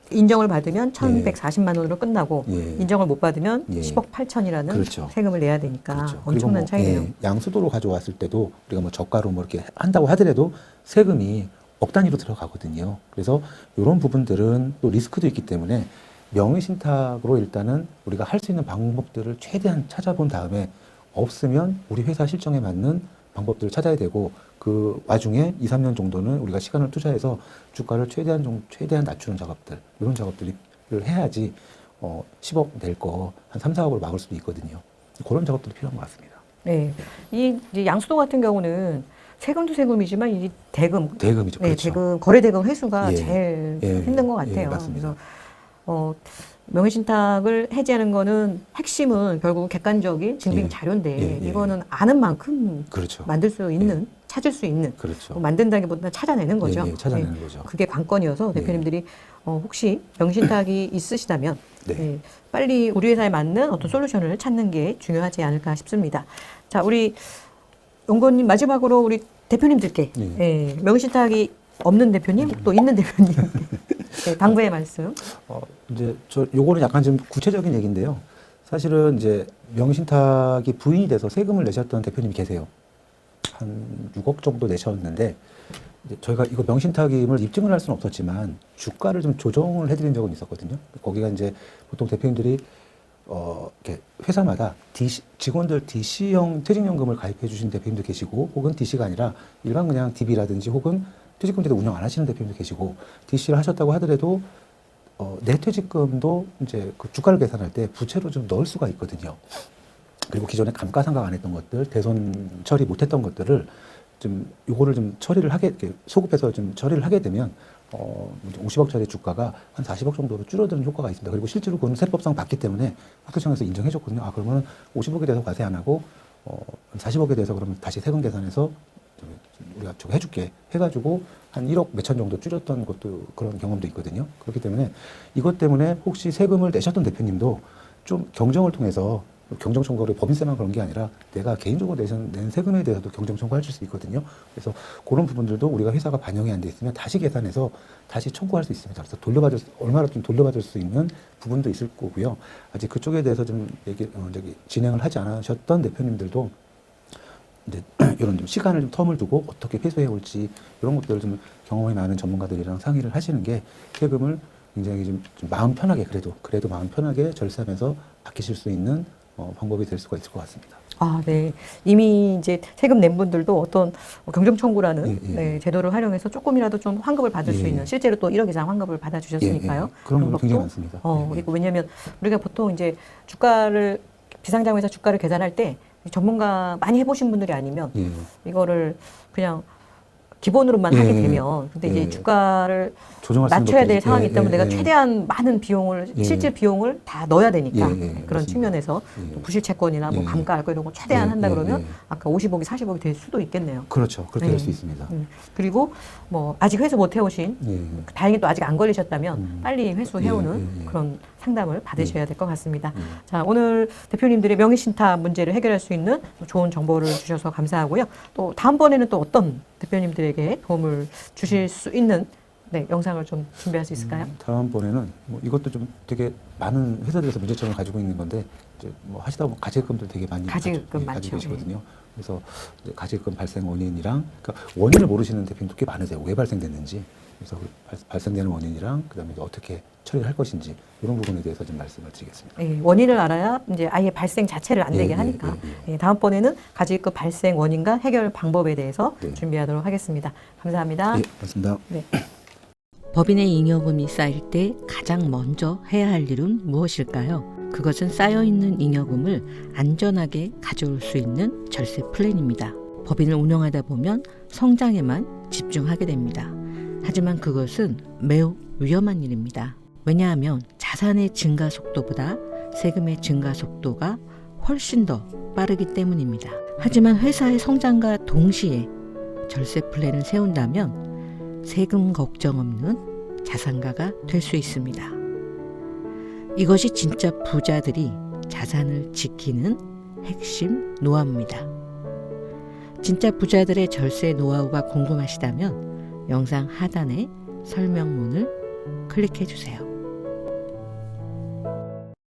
인정을 받으면 1,140만 원으로 끝나고 예. 인정을 못 받으면 예. 10억 8천이라는 그렇죠. 세금을 내야 되니까 그렇죠. 엄청난 그리고 차이네요. 양수도로 가져왔을 때도 우리가 뭐 저가로 뭐 이렇게 한다고 하더라도 세금이 억 단위로 들어가거든요. 그래서 이런 부분들은 또 리스크도 있기 때문에 명의신탁으로 일단은 우리가 할 수 있는 방법들을 최대한 찾아본 다음에 없으면 우리 회사 실정에 맞는 방법들을 찾아야 되고 그 와중에 2, 3년 정도는 우리가 시간을 투자해서 주가를 최대한 낮추는 작업들 이런 작업들을 해야지 10억 낼 거 한 3, 4억으로 막을 수도 있거든요. 그런 작업들이 필요한 것 같습니다. 네. 이 이제 양수도 같은 경우는 세금도 세금이지만 이 대금이죠. 대금이죠. 네, 그렇죠. 대금 거래 대금 회수가 예. 제일 예. 힘든 것 같아요. 예, 맞습니다. 그래서 명의신탁을 해지하는 거는 핵심은 결국 객관적인 증빙 예. 자료인데 예, 예. 이거는 아는 만큼 그렇죠. 만들 수 있는, 찾을 수 있는, 그렇죠. 만든다기보다 찾아내는 거죠. 예, 예, 찾아내는 거죠. 그게 관건이어서 예. 대표님들이 혹시 명의신탁이 있으시다면 네. 예, 빨리 우리 회사에 맞는 어떤 솔루션을 찾는 게 중요하지 않을까 싶습니다. 자, 우리 연구원님 마지막으로 우리 대표님들께 예, 명의신탁이 없는 대표님, 또 있는 대표님 네, 당부의 말씀. 이제 요거는 약간 좀 구체적인 얘기인데요. 사실은 이제 명의신탁이 부인이 돼서 세금을 내셨던 대표님이 계세요. 한 6억 정도 내셨는데 이제 저희가 이거 명의신탁임을 입증을 할 수는 없었지만 주가를 좀 조정을 해드린 적은 있었거든요. 거기가 이제 보통 대표님들이 이렇게 회사마다 직원들 DC형 퇴직연금을 가입해 주신 대표님도 계시고, 혹은 DC가 아니라 일반 그냥 DB라든지 혹은 퇴직금제도 운영 안 하시는 대표님도 계시고, DC를 하셨다고 하더라도 내 퇴직금도 이제 그 주가를 계산할 때 부채로 좀 넣을 수가 있거든요. 그리고 기존에 감가상각 안 했던 것들, 대손 처리 못 했던 것들을 좀 요거를 좀 처리를 하게, 이렇게 소급해서 좀 처리를 하게 되면 50억짜리 주가가 한 40억 정도로 줄어드는 효과가 있습니다. 그리고 실제로 그건 세법상 받기 때문에 학교청에서 인정해 줬거든요. 아, 그러면 50억에 대해서 과세 안 하고 40억에 대해서 그러면 다시 세금 계산해서 우리가 저거 해줄게 해가지고 한 1억 몇천 정도 줄였던 것도, 그런 경험도 있거든요. 그렇기 때문에 이것 때문에 혹시 세금을 내셨던 대표님도 좀 경정을 통해서, 경정 청구를 법인세만 그런 게 아니라 내가 개인적으로 낸 세금에 대해서도 경정 청구할 수 있거든요. 그래서 그런 부분들도 우리가 회사가 반영이 안 돼 있으면 다시 계산해서 다시 청구할 수 있습니다. 그래서 얼마나 좀 돌려받을 수 있는 부분도 있을 거고요. 아직 그쪽에 대해서 좀 진행을 하지 않으셨던 대표님들도 이제 이런 좀 시간을 좀 텀을 두고 어떻게 회수해 올지, 이런 것들을 좀 경험이 많은 전문가들이랑 상의를 하시는 게 세금을 굉장히 좀 마음 편하게, 그래도 마음 편하게 절세하면서 아끼실 수 있는 방법이 될 수가 있을 것 같습니다. 아, 네. 이미 이제 세금 낸 분들도 어떤 경정 청구라는 네, 제도를 활용해서 조금이라도 좀 환급을 받을 수 있는, 실제로 또 1억 이상 환급을 받아주셨으니까요. 그런 거 굉장히 많습니다. 그리고 왜냐하면 우리가 보통 이제 주가를, 비상장에서 주가를 계산할 때 전문가 많이 해보신 분들이 아니면 이거를 그냥 기본으로만 하게 되면, 근데 이제 주가를 낮춰야 될 상황이기 때문에 내가 최대한 많은 비용을, 실질 비용을 다 넣어야 되니까 그런 맞습니다. 측면에서 또 부실채권이나 뭐 감가 이런 거 최대한 한다 그러면 아까 50억이 40억이 될 수도 있겠네요. 그렇죠. 그렇게 될 수 있습니다. 그리고 뭐 아직 회수 못 해오신, 다행히 또 아직 안 걸리셨다면 빨리 회수해오는 그런 상담을 받으셔야 될 것 같습니다. 자, 오늘 대표님들의 명의신탁 문제를 해결할 수 있는 좋은 정보를 주셔서 감사하고요. 또 다음번에는 또 어떤 대표님들에게 도움을 주실 수 있는 영상을 좀 준비할 수 있을까요? 다음번에는 뭐 이것도 좀 되게 많은 회사들에서 문제점을 가지고 있는 건데, 이제 뭐 하시다 보면 가지급금들 되게 많이 가지고 계시거든요. 그래서 이제 가지급금 발생 원인이랑, 그러니까 원인을 모르시는 대표님도 꽤 많으세요. 왜 발생됐는지. 그래서 그 발생되는 원인이랑 그다음에 이제 어떻게 처리를 할 것인지, 이런 부분에 대해서 좀 말씀을 드리겠습니다. 원인을 알아야 이제 아예 발생 자체를 안 되게 하니까 다음번에는 가지급 발생 원인과 해결 방법에 대해서 준비하도록 하겠습니다. 감사합니다. 고맙습니다. 법인의 잉여금이 쌓일 때 가장 먼저 해야 할 일은 무엇일까요? 그것은 쌓여있는 잉여금을 안전하게 가져올 수 있는 절세 플랜입니다. 법인을 운영하다 보면 성장에만 집중하게 됩니다. 하지만 그것은 매우 위험한 일입니다. 왜냐하면 자산의 증가 속도보다 세금의 증가 속도가 훨씬 더 빠르기 때문입니다. 하지만 회사의 성장과 동시에 절세 플랜을 세운다면 세금 걱정 없는 자산가가 될 수 있습니다. 이것이 진짜 부자들이 자산을 지키는 핵심 노하우입니다. 진짜 부자들의 절세 노하우가 궁금하시다면 영상 하단의 설명문을 클릭해 주세요.